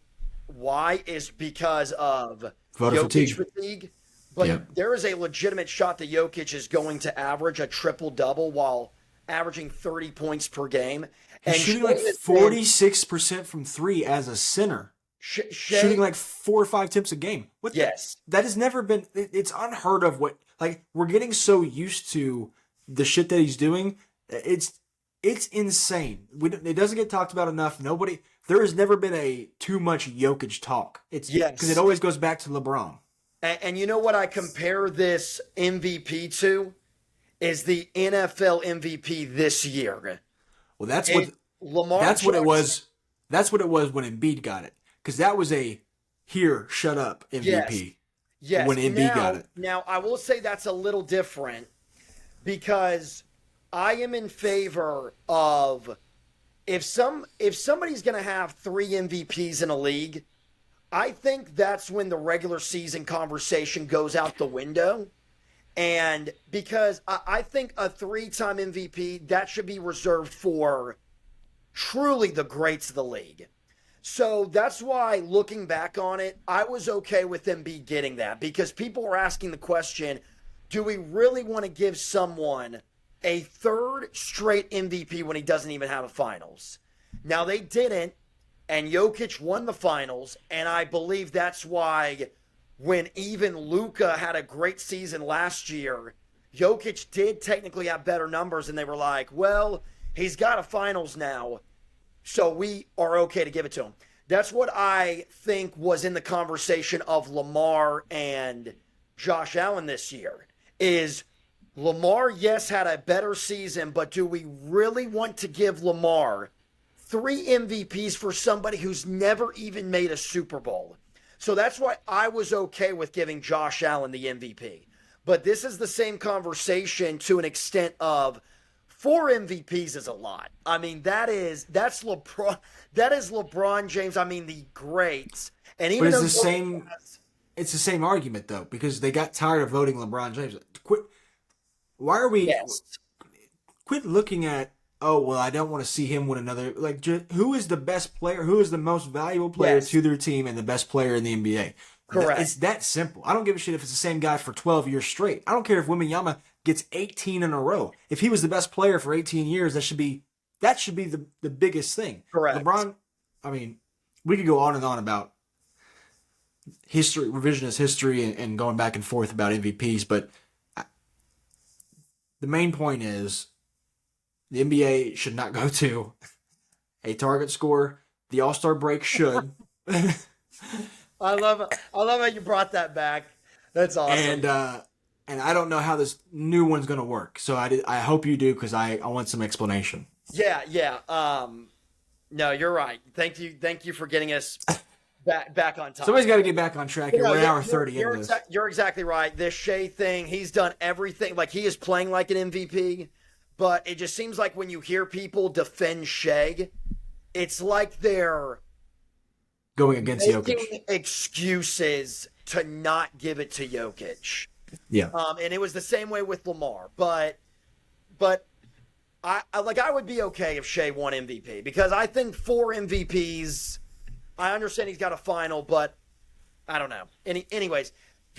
why is because of Jokic fatigue. But there is a legitimate shot that Jokic is going to average a triple-double while averaging 30 points per game. He's shooting 46% from three as a center. Shooting 4 or 5 tips a game. Yes. That has never been... It's unheard of we're getting so used to the shit that he's doing It's insane. It doesn't get talked about enough. There has never been a too much Jokic talk. It's Yes. because it always goes back to LeBron. And you know what I compare this MVP to? Is the NFL MVP this year. Well, that's It- Lamar what it Jackson- was. That's what it was when Embiid got it. Because that was a here, shut up MVP. Yes. when Embiid got it. Now, I will say that's a little different because I am in favor of if somebody's going to have 3 MVPs in a league, I think that's when the regular season conversation goes out the window. And because I think a 3-time MVP, that should be reserved for truly the greats of the league. So that's why, looking back on it, I was okay with Embiid getting that because people were asking the question, do we really want to give someone a 3rd straight MVP when he doesn't even have a finals? Now, they didn't, and Jokic won the finals, and I believe that's why when even Luka had a great season last year, Jokic did technically have better numbers, and they were like, well, he's got a finals now, so we are okay to give it to him. That's what I think was in the conversation of Lamar and Josh Allen this year. Is Lamar, yes, had a better season, but do we really want to give Lamar 3 MVPs for somebody who's never even made a Super Bowl? So that's why I was okay with giving Josh Allen the MVP. But this is the same conversation to an extent of 4 MVPs is a lot. I mean, that's LeBron. That is LeBron James. I mean, the greats. And even But it's the same argument though, because they got tired of voting LeBron James. Why are we quit looking at, oh well, I don't want to see him win another, like who is the best player, who is the most valuable player to their team and the best player in the NBA? Correct. It's that simple. I don't give a shit if it's the same guy for 12 years straight. I don't care if Wembanyama gets 18 in a row. If he was the best player for 18 years, that should be the biggest thing. Correct. LeBron, I mean, we could go on and on about history, revisionist history, and going back and forth about MVPs, but the main point is the NBA should not go to a target score. The All-Star break should. I love how you brought that back. That's awesome. And I don't know how this new one's going to work. So I hope you do because I want some explanation. Yeah. No, you're right. Thank you for getting us back on top. Somebody's got to get back on track here. We're an hour 30 into this. You're exactly right. This Shea thing, he's done everything. Like, he is playing like an MVP, but it just seems like when you hear people defend Shea, it's like they're going against making Jokic. Excuses to not give it to Jokic. Yeah. And it was the same way with Lamar, but I would be okay if Shea won MVP because I think 4 MVPs. I understand he's got a final, but I don't know. Anyways,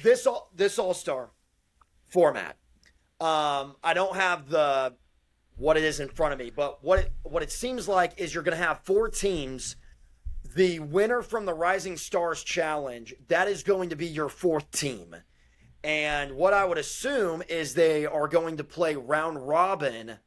this All-Star format. I don't have what it is in front of me, but what it seems like is you're going to have 4 teams. The winner from the Rising Stars Challenge, that is going to be your 4th team. And what I would assume is they are going to play round robin,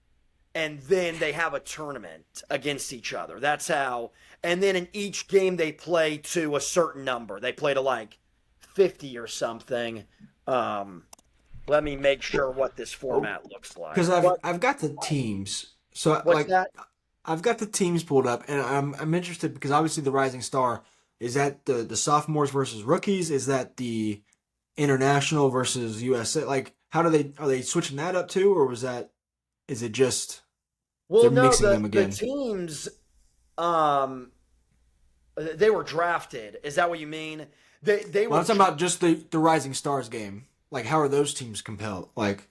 and then they have a tournament against each other. That's how. And then in each game, they play to a certain number. They play to like 50 or something. Let me make sure what this format looks like. Because I've got the teams. So What's that? I've got the teams pulled up, and I'm interested because obviously the Rising Star, is that the sophomores versus rookies? Is that the international versus USA? Like, are they switching that up too, or is it just they're mixing them again? The teams, they were drafted. Is that what you mean? They were. I'm talking about just the Rising Stars game. Like, how are those teams compelled? Like,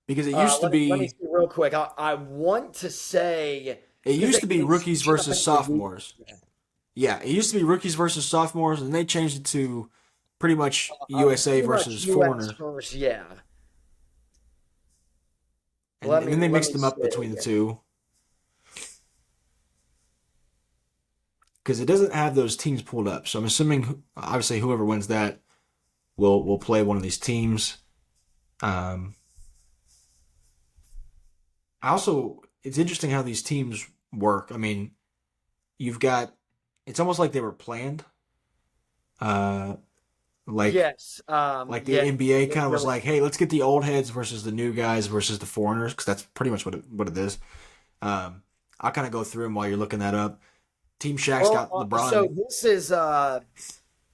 because it used to be. Let me see real quick. I want to say it used to be rookies versus sophomores. Yeah, it used to be rookies versus sophomores, and they changed it to pretty much USA versus foreigners. Yeah. And then they mixed them up between the two. Because it doesn't have those teams pulled up. So I'm assuming, obviously, whoever wins that will play one of these teams. it's interesting how these teams work. I mean, you've got, it's almost like they were planned. Uh, like Yes. the Yeah. NBA It kind of was really. like, hey, let's get the old heads versus the new guys versus the foreigners, because that's pretty much what it is. I'll kind of go through them while you're looking that up. Team Shaq's Well, got so LeBron. this is.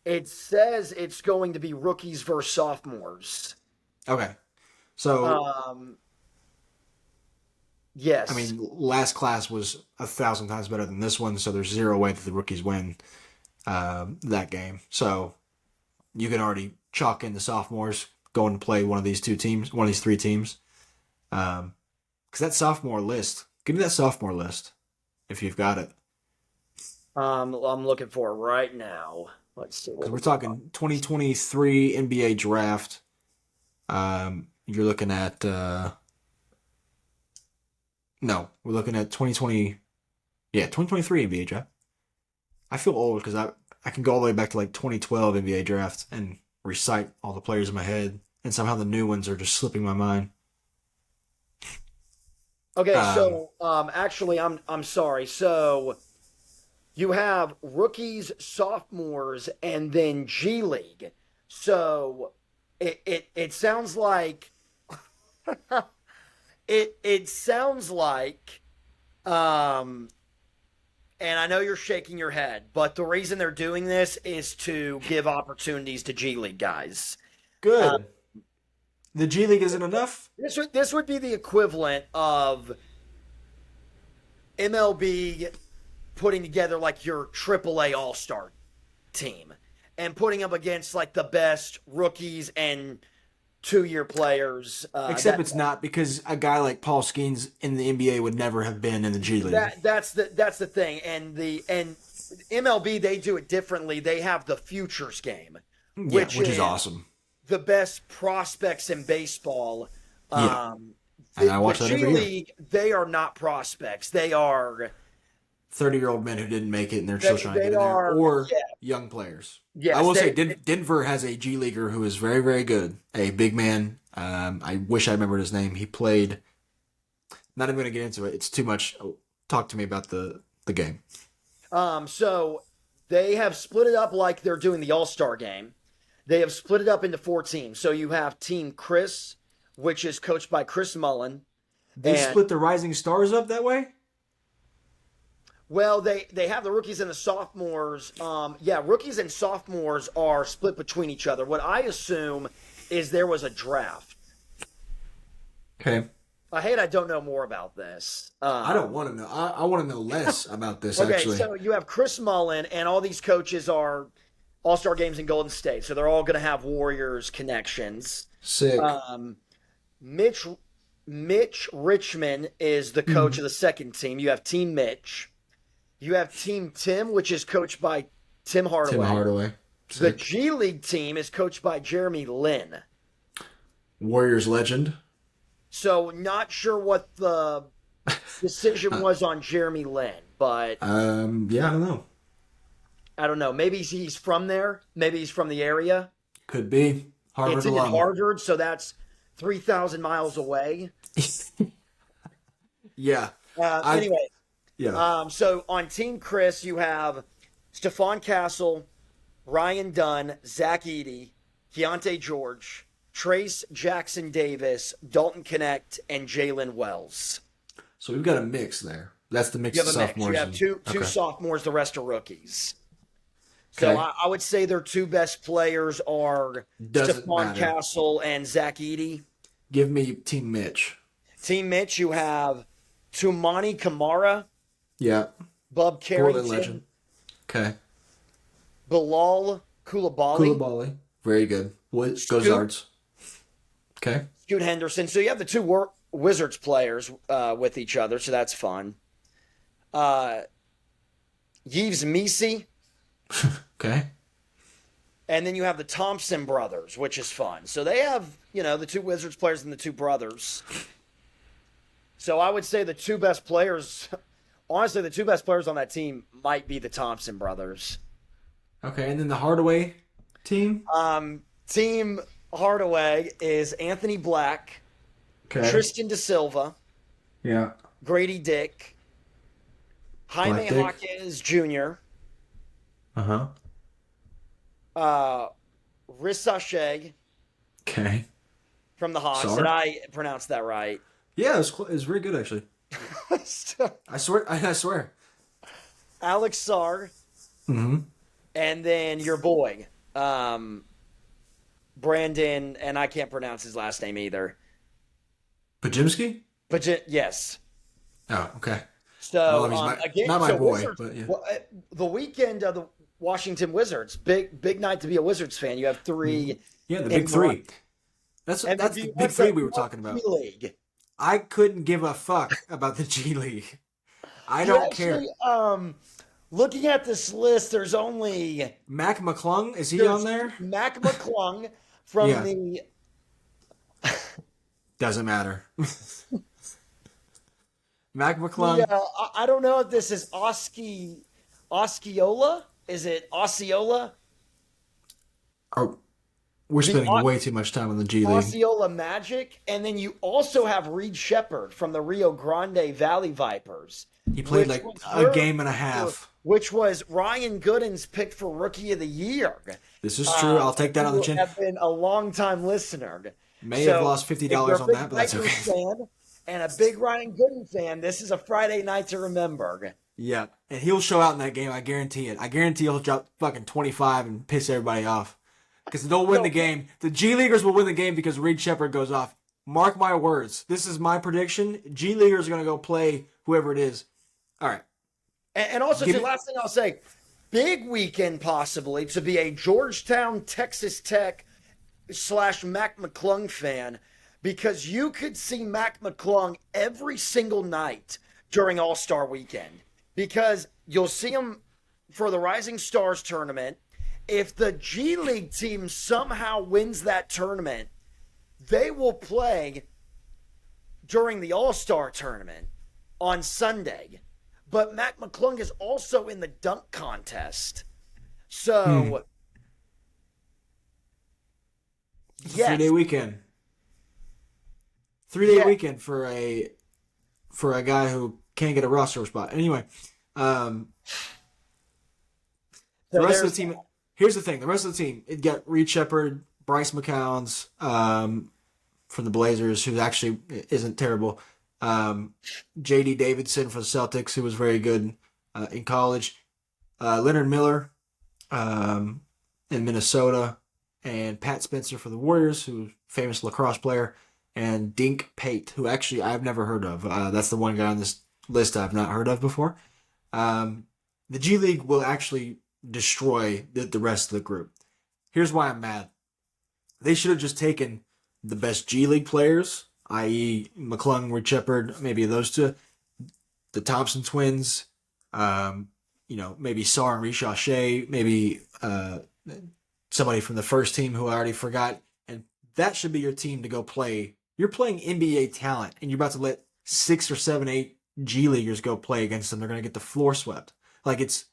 It says it's going to be rookies versus sophomores. Okay, so Um. I Yes. mean, last class was 1,000 times better than this one, so there's zero way that the rookies win that game. So you can already chalk in the sophomores going to play one of these two teams, one of these three teams. Because that sophomore list, give me that sophomore list if you've got it. I'm looking for it right now. Let's see Because what we're we got. talking 2023 NBA draft. You're looking at no, we're looking at 2020. Yeah, 2023 NBA draft. I feel old because I can go all the way back to like 2012 NBA draft and recite all the players in my head, and somehow the new ones are just slipping my mind. Okay, Um, so actually, I'm sorry. So you have rookies, sophomores, and then G League. So it sounds like it sounds like um and I know you're shaking your head, but the reason they're doing this is to give opportunities to G League guys. Uh, Good. The G League isn't enough. this would be the equivalent of MLB putting together like your AAA All Star team and putting up against like the best rookies and 2 year players. Except it's not, because a guy like Paul Skeens in the NBA would never have been in the G League. That's the thing, and MLB they do it differently. They have the futures game, Yeah, which which is is awesome. the best prospects in baseball. Yeah, Um, and I the watch that G every year. League they are not prospects. 30-year-old men who didn't make it and they're still They trying to they get in there, are or yeah, young players. I yes will say they Denver has a G leaguer who is very, very good. A big man. I wish I remembered his name. He played. Not even going to get into it. It's too much. Oh, talk to me about the game. so they have split it up like they're doing the All Star game. They have split it up into 4 teams. So you have Team Chris, which is coached by Chris Mullen, They and split the Rising Stars up that way. well, they have the rookies and the sophomores. Yeah, rookies and sophomores are split between each other. What I assume is there was a draft. Okay. I hate I don't know more about this. I don't want to know. I want to know less about this Okay, actually. so you have Chris Mullen, and all these coaches are All Star games in Golden State, so they're all going to have Warriors connections. Sick. Um, Mitch Mitch Richmond is the coach Mhm. of the second team. You have Team Mitch. You have Team Tim, which is coached by Tim Tim Hardaway. Hardaway. The Sick. G League team is coached by Jeremy Lin. Warriors legend. So not sure what the decision Uh, was on Jeremy Lin, but yeah, I don't know. I don't know. Maybe he's from there. Maybe he's from the area. Could be It's Harvard in alum. Harvard, so that's 3,000 miles away. Yeah, I Anyway, yeah. so on Team Chris, you have Stephon Castle, Ryan Dunn, Zach Eady, Keontae George, Trace Jackson Davis, Dalton Connect, and Jalen Wells. So we've got a mix there. That's the mix You of have a mix. You sophomores have and two okay, sophomores, the rest are rookies. So okay. I would say their two best players are Doesn't Stephon matter. Castle and Zach Eady. Give me Team Mitch. Team Mitch, you have Tumani Kamara, Yeah, Bub Portland Carrington, legend. Okay, Bilal Koulibaly, Koulibaly, very good. What goes Scoot, Zards? Okay, Scoot Henderson. So you have the two Wizards players with each other, so that's fun. Uh, Yves Misi, okay. and then you have the Thompson brothers, which is fun. So they have, the two Wizards players and the two brothers. So I would say the two best players, honestly, the two best players on that team might be the Thompson brothers. Okay, and then the Hardaway team. Team Hardaway is Anthony Black, Okay. Tristan Da Silva, Yeah. Grady Dick, Black Jaime Dick. Jaquez Jr., Uh-huh. uh, Rissa Sheg Okay. from the Hawks. Did Sorry. I pronounce that right? Yeah, it was very good actually. I swear. I swear. Alex Sarr, Mm-hmm. and then your boy, Brandon, and I can't pronounce his last name either. Pajimski? But yes. Oh, okay. I don't know So if he's my again, not my so boy, Wizards, but yeah. well, the weekend of the Washington Wizards, big night to be a Wizards fan. You have three Yeah, the in big three. That's and the you big have three the we were talking about. G-League. I couldn't give a fuck about the G League. I You don't care. actually, looking at this list, there's only Mac McClung, is he on there's there? Mac McClung from Yeah, the doesn't matter. Mac the McClung. I don't know if this is Osceola. Is it Osceola? Oh, we're The spending way too much time on the G League. Osceola Magic, and then you also have Reed Shepard from the Rio Grande Valley Vipers. He played which like was a game and a half. which was Ryan Gooden's pick for Rookie of the Year. This is true. I'll take that on the You chin. have been a longtime listener. May have lost if you're $50 a on big that, but that's Vipers okay. fan and a big Ryan Gooden fan, this is a Friday night to remember. Yeah, and he'll show out in that game. I guarantee it. I guarantee he'll drop fucking 25 and piss everybody off. Because they'll win the game. The G Leaguers will win the game because Reed Shepard goes off. Mark my words. This is my prediction. G Leaguers are going to go play whoever it is. All right. And also, the last thing I'll say, big weekend possibly to be a Georgetown, Texas Tech / Mac McClung fan, because you could see Mac McClung every single night during All-Star Weekend, because you'll see him for the Rising Stars tournament. If the G League team somehow wins that tournament, they will play during the All-Star tournament on Sunday. But Mac McClung is also in the dunk contest. So, It's a yes. 3-day weekend. 3-day Yeah. weekend for a guy who can't get a roster spot. Anyway, the rest of the team. Here's the thing: the rest of the team. It got Reed Shepard, Bryce McCown's from the Blazers, who actually isn't terrible. J.D. Davidson for the Celtics, who was very good in college. Leonard Miller in Minnesota, and Pat Spencer for the Warriors, who's a famous lacrosse player, and Dink Pate, who actually I've never heard of. That's the one guy on this list I've not heard of before. The G League will actually destroy the rest of the group. Here's why I'm mad. They should have just taken the best G League players, i.e. McClung, Reed Shepard, maybe those two, the Thompson twins, maybe Sarr and Risha Shea, maybe somebody from the first team who I already forgot. And that should be your team to go play. You're playing NBA talent, and you're about to let 6 or 7, 8 G Leaguers go play against them. They're going to get the floor swept. Like, it's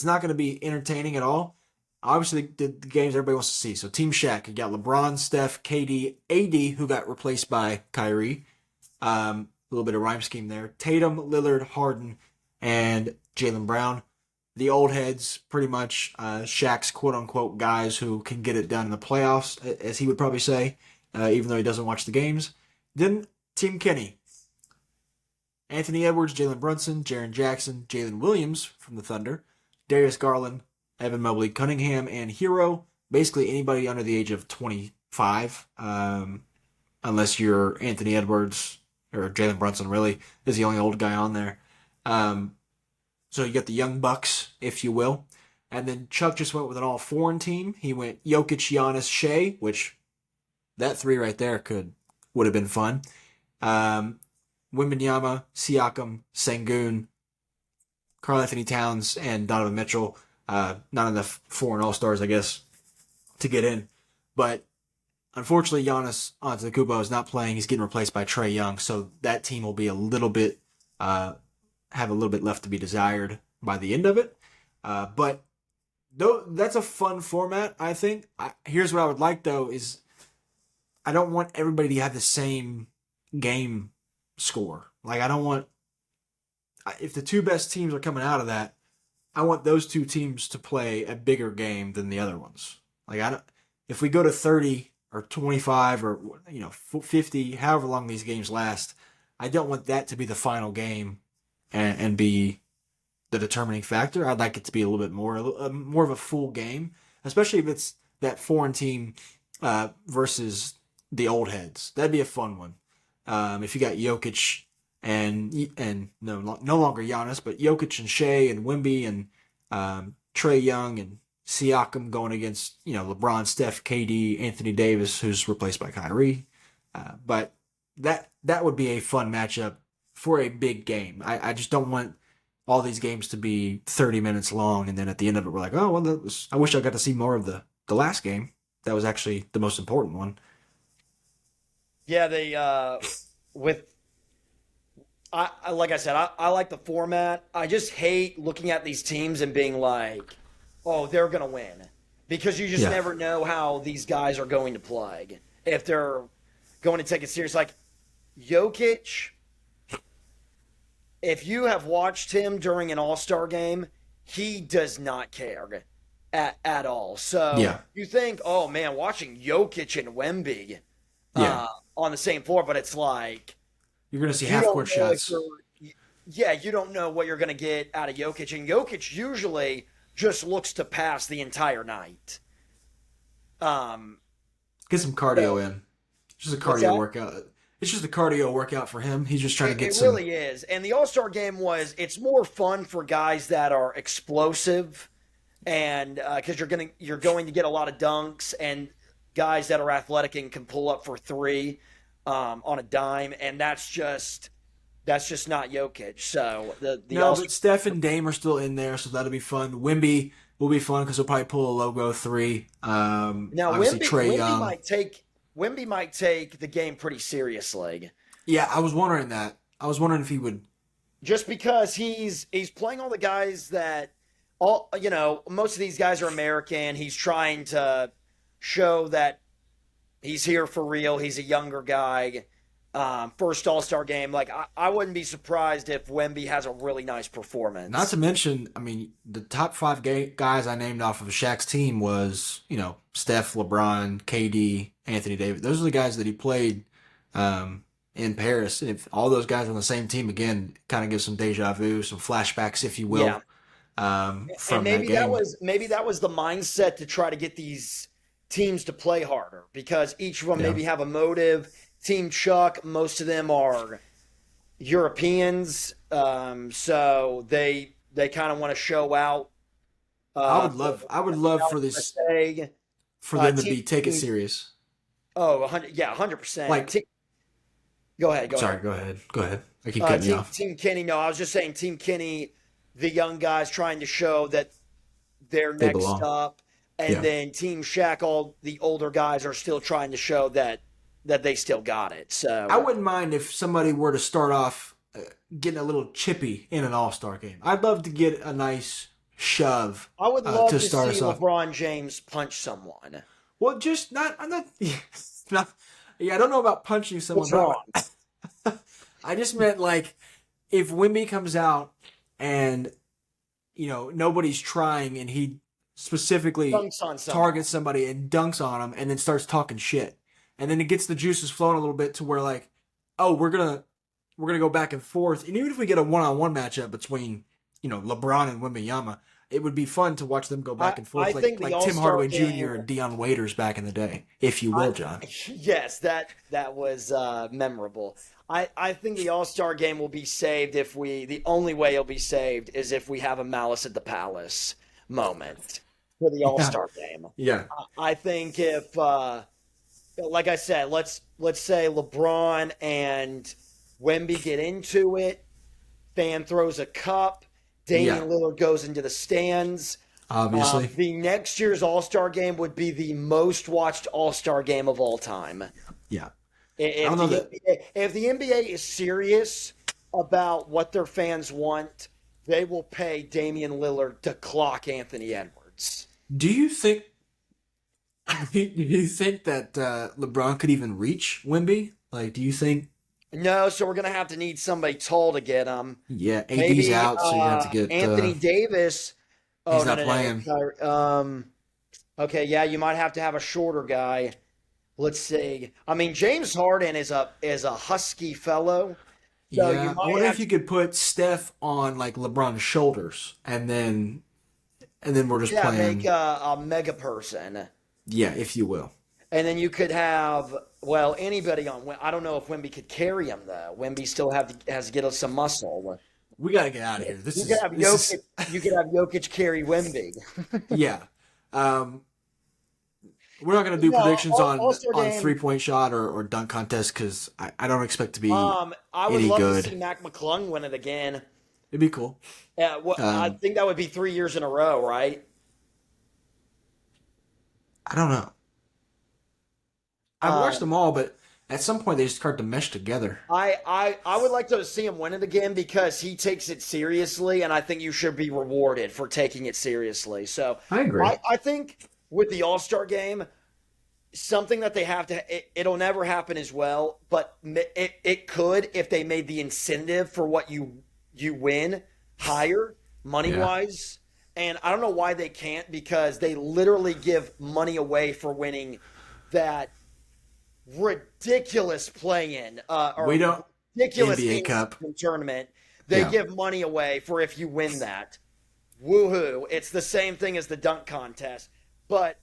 not going to be entertaining at all. Obviously, the games everybody wants to see. So, Team Shaq, you got LeBron, Steph, KD, AD, who got replaced by Kyrie. A little bit of rhyme scheme there. Tatum, Lillard, Harden, and Jaylen Brown. The old heads, pretty much Shaq's quote-unquote guys who can get it done in the playoffs, as he would probably say, even though he doesn't watch the games. Then, Team Kenny. Anthony Edwards, Jalen Brunson, Jaren Jackson, Jalen Williams from the Thunder, Darius Garland, Evan Mobley, Cunningham, and Hero. Basically anybody under the age of 25, unless you're Anthony Edwards or Jalen Brunson, really, is the only old guy on there. So you got the young bucks, if you will. And then Chuck just went with an all-foreign team. He went Jokic, Giannis, Shea, which that three right there would have been fun. Wembanyama, Siakam, Sengun, Karl Anthony Towns, and Donovan Mitchell. Not enough foreign all-stars, I guess, to get in. But unfortunately, Giannis Antetokounmpo is not playing. He's getting replaced by Trae Young. So that team will be a little bit, have a little bit left to be desired by the end of it. But though that's a fun format, I think. Here's what I would like, though, is I don't want everybody to have the same game score. Like, I don't want if the two best teams are coming out of that, I want those two teams to play a bigger game than the other ones. Like, I don't. If we go to 30 or 25 or 50, however long these games last, I don't want that to be the final game and be the determining factor. I'd like it to be a little bit more of a full game, especially if it's that foreign team versus the old heads. That'd be a fun one. If you got Jokic and no longer Giannis, but Jokic and Shea and Wemby and Trae Young and Siakam going against LeBron, Steph, KD, Anthony Davis, who's replaced by Kyrie. But that would be a fun matchup for a big game. I just don't want all these games to be 30 minutes long, and then at the end of it, we're like, oh well, I wish I got to see more of the last game. That was actually the most important one. Yeah, they with I like I said, I like the format. I just hate looking at these teams and being like, oh, they're gonna win, because you just Yeah. never know how these guys are going to play if they're going to take it serious. Like Jokic, if you have watched him during an All-Star game, he does not care at all. So Yeah. you think, oh man, watching Jokic and Wemby Yeah. on the same floor, but it's like You're going to see you half don't court know if shots. yeah, you don't know what you're going to get out of Jokic, and Jokic usually just looks to pass the entire night. Um, Get some cardio in. Just a what's cardio that? workout. It's just a cardio workout for him. He's just trying to get It some. really is. And the All-Star game it's more fun for guys that are explosive, and because you're going to get a lot of dunks, and guys that are athletic and can pull up for three on a dime, and that's just not Jokic. So the No, All-Star but Steph and Dame are still in there, so that'll be fun. Wimby will be fun because he'll probably pull a logo three. now Obviously Wemby, Trey Wemby Young. might take Wemby might take the game pretty seriously, Yeah, I was wondering that. I was wondering if he would. just because he's playing all the guys that most of these guys are American. He's trying to show that he's here for real. He's a younger guy. First All Star game. Like I wouldn't be surprised if Wemby has a really nice Not performance. to mention, I mean, the top five guys I named off of Shaq's team was, Steph, LeBron, KD, Anthony Davis. Those are the guys that he played in Paris. And if all those guys are on the same team again, kind of gives some deja vu, some flashbacks, if you will, Yeah, and from that game. maybe that was the mindset to try to get these teams to play harder, because each of them Yeah. maybe have a motive. Team Chuck, most of them are Europeans, so they kind of want to show out. Uh, I would love for this, USA, for them to Team be take it serious. oh 100 yeah 100%. Like, Go ahead, go sorry, ahead. go ahead. I keep cutting you off. Team Kenny. No, I was just saying Team Kenny, the young guys trying to show that they're They next belong. up, and Yeah. then Team Shaq, all the older guys are still trying to show that they still got it. I So wouldn't mind if somebody were to start off getting a little chippy in an All Star game. I'd love to get a nice shove I would love to to start see us off. LeBron James punch someone. Well, just not. I'm not. not yeah, I don't know about punching someone, What's wrong? but I just meant like if Wimby comes out and nobody's trying and he specifically Dunks on someone. targets somebody and dunks on him and then starts talking shit, and then it gets the juices flowing a little bit to where like, oh, we're gonna go back and forth, and even if we get a one-on-one matchup between LeBron and Wembanyama, it would be fun to watch them go back and I forth like think the Tim All-Star Hardaway game. Jr. and Dion Waiters back in the day, if you I, will, John. yes, that was memorable. I think the All Star game will be saved if the only way it'll be saved is if we have a Malice at the Palace moment for the All Yeah, Star game. yeah, I think if, like I said, let's say LeBron and Wemby get into it, fan throws a cup, yeah. Damian Lillard goes into the stands. Obviously, The next year's All Star game would be the most watched All Star game of all time. yeah. I If don't know the that. NBA is serious about what their fans want, they will pay Damian Lillard to clock Anthony Edwards. Do you think? Do you think that LeBron could even reach Wemby? Like, do you think No, so we're gonna have to need somebody tall to get him. Yeah, AD's Maybe out, so you're gonna have to get. Anthony Davis. Oh He's no not no no. playing. Sorry. Okay, yeah, you might have to have a shorter guy. Let's see. I mean, James Harden is a husky fellow, so you Yeah, I might wonder if have you to, could put Steph on like LeBron's shoulders, and then we're just yeah, make playing. a mega person, Yeah, if you will. and then you could have well anybody on. I don't know if Wemby could carry him though. Wemby still has to get us some muscle. We got to get out of here. This You could is have this Jokic. is You could have Jokic carry Wemby. yeah. Um, we're not gonna do No, predictions on All-Star on game. 3-point shot or dunk contest because I don't expect to be I would any love to see good. Mac McClung win it again. It'd be cool. Yeah, well, I Um, think that would be 3 years in a row, right? I don't know. I've watched Um, them all, but at some point they just start to mesh together. I would like to see him win it again because he takes it seriously, and I think you should be rewarded for taking it seriously. So I agree. I think with the All Star game, something that they have to, it'll never happen as well, but it could if they made the incentive for what you win higher money Yeah. wise. And I don't know why they can't because they literally give money away for winning that ridiculous play-in or We don't ridiculous NBA Cup. in tournament. They Yeah. give money away for if you win that. Woohoo! It's the same thing as the dunk contest, but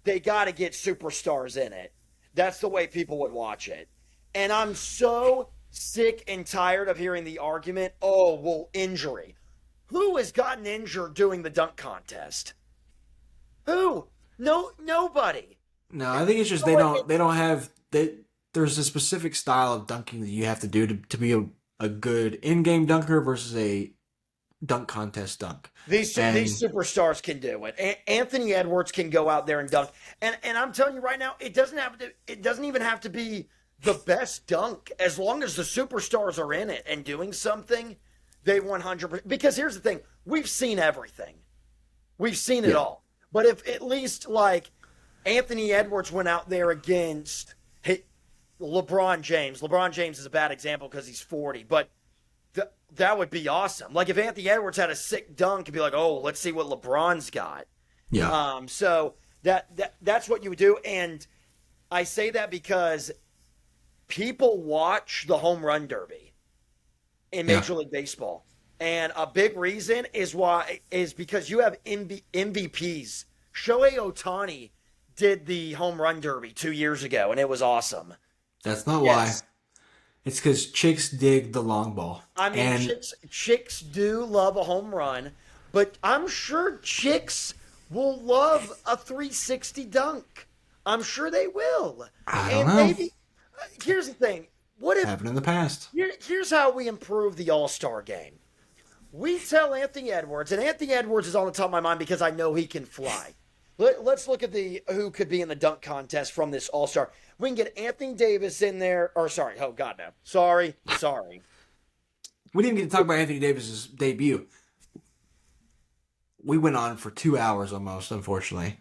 they got to get superstars in it. That's the way people would watch it. And I'm so sick and tired of hearing the argument, "Oh, well, injury." Who has gotten injured doing the dunk contest? Who? No, nobody. No, I think it's just You know what? they don't have they there's a specific style of dunking that you have to do to be a good in-game dunker versus a dunk contest dunk. These And superstars can do it. Anthony Edwards can go out there and dunk. And I'm telling you right now, it doesn't even have to be the best dunk as long as the superstars are in it and doing something. They 100% because here's the thing, we've seen everything. We've seen it yeah. all. But if at least like Anthony Edwards went out there against LeBron James. LeBron James is a bad example because he's 40, but that would be awesome. Like if Anthony Edwards had a sick dunk, it'd be like, oh, let's see what LeBron's got. Yeah. So that's what you would do, and I say that because people watch the home run derby in Yeah. Major League Baseball, and a big reason is because you have MVPs. Shohei Ohtani did the home run derby 2 years ago, and it was awesome. That's not why. Yes. It's because chicks dig the long ball. I mean, And chicks do love a home run, but I'm sure chicks will love a 360 dunk. I'm sure they will. I don't And know. maybe here's the thing. What if Happened in the past. here's how we improve the All-Star game. We tell Anthony Edwards, and Anthony Edwards is on the top of my mind because I know he can fly. Let's look at the who could be in the dunk contest from this All Star. We can get Anthony Davis in there, or sorry, oh God no, sorry. We didn't get to talk about Anthony Davis's debut. We went on for 2 hours almost, unfortunately.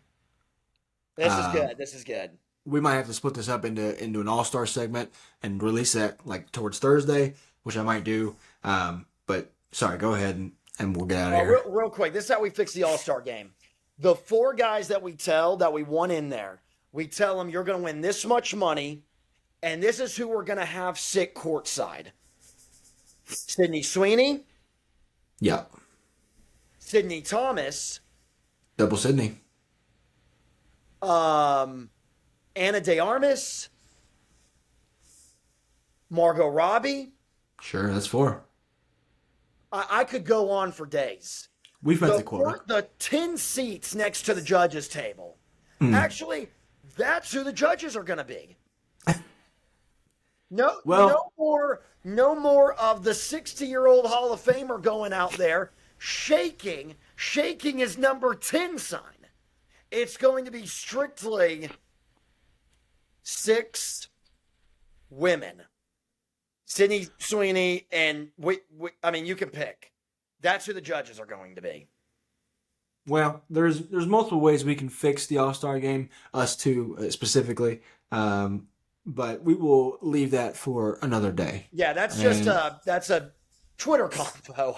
This is Um, good. This is good. We might have to split this up into an all-star segment and release that like towards Thursday, which I might do. But sorry, go ahead and we'll get out of here. Real quick, this is how we fix the All Star game. The four guys that we want in there, we tell them you're going to win this much money, and this is who we're going to have sit courtside. Sidney Sweeney, Yeah. Sidney Thomas, Double Sydney. Anna De Armas, Margot Robbie. Sure, that's 4. I could go on for days. We've met the quota. The 10 seats next to the judges' table. Hmm. Actually, that's who the judges are going to be. No, Well- no more of the 60-year-old Hall of Famer going out there shaking his number 10 sign. It's going to be strictly 6 women. Sydney Sweeney and I mean, you can pick. That's who the judges are going to be. Well, there's multiple ways we can fix the All-Star game, us two specifically. but we will leave that for another day. Yeah, that's just And that's a Twitter combo.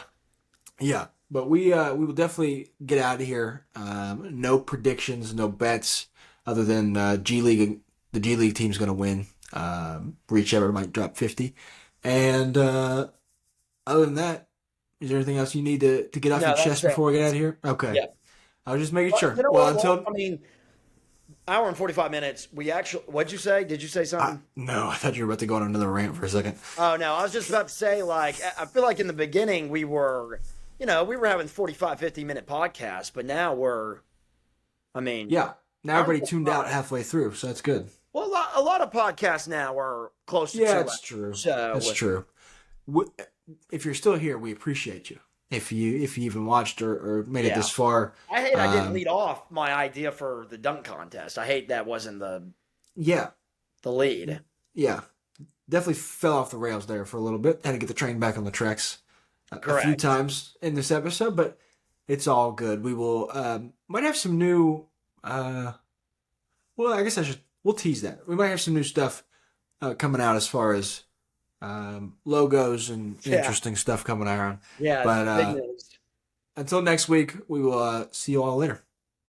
yeah, but we will definitely get out of here. No predictions, no bets, other than G League. The G League team's going to win. Reach Ever might drop 50, and other than that, is there anything else you need to get off No, your that's chest it. before we get out of here? Okay, Yeah. I was just making But sure. you know Well, what? Well, until I mean, hour and 45 minutes. We actually, what'd you say? Did you say something? no, I thought you were about to go on another rant for a second. Oh, no. I was just about to say, like, I feel like in the beginning we were, we were having 45, 50-minute podcasts, but now I mean, Yeah, now hour and everybody tuned out 45. halfway through, so that's good. Well, a lot of podcasts now are close to Yeah, 2 it's hours. true. So, That's true. W- If you're still here, we appreciate you. If you even watched or made it yeah. this far, I hate I didn't um, lead off my idea for the dunk contest. I hate that wasn't yeah, the lead. yeah, definitely fell off the rails there for a little bit. Had to get the train back on the tracks a few Correct. times in this episode, but it's all good. We will might have some new. Well, I guess we'll tease that. We might have some new stuff coming out as far as logos and Yeah. interesting stuff coming around. Yeah. But Big news. until next week, we will see you all later.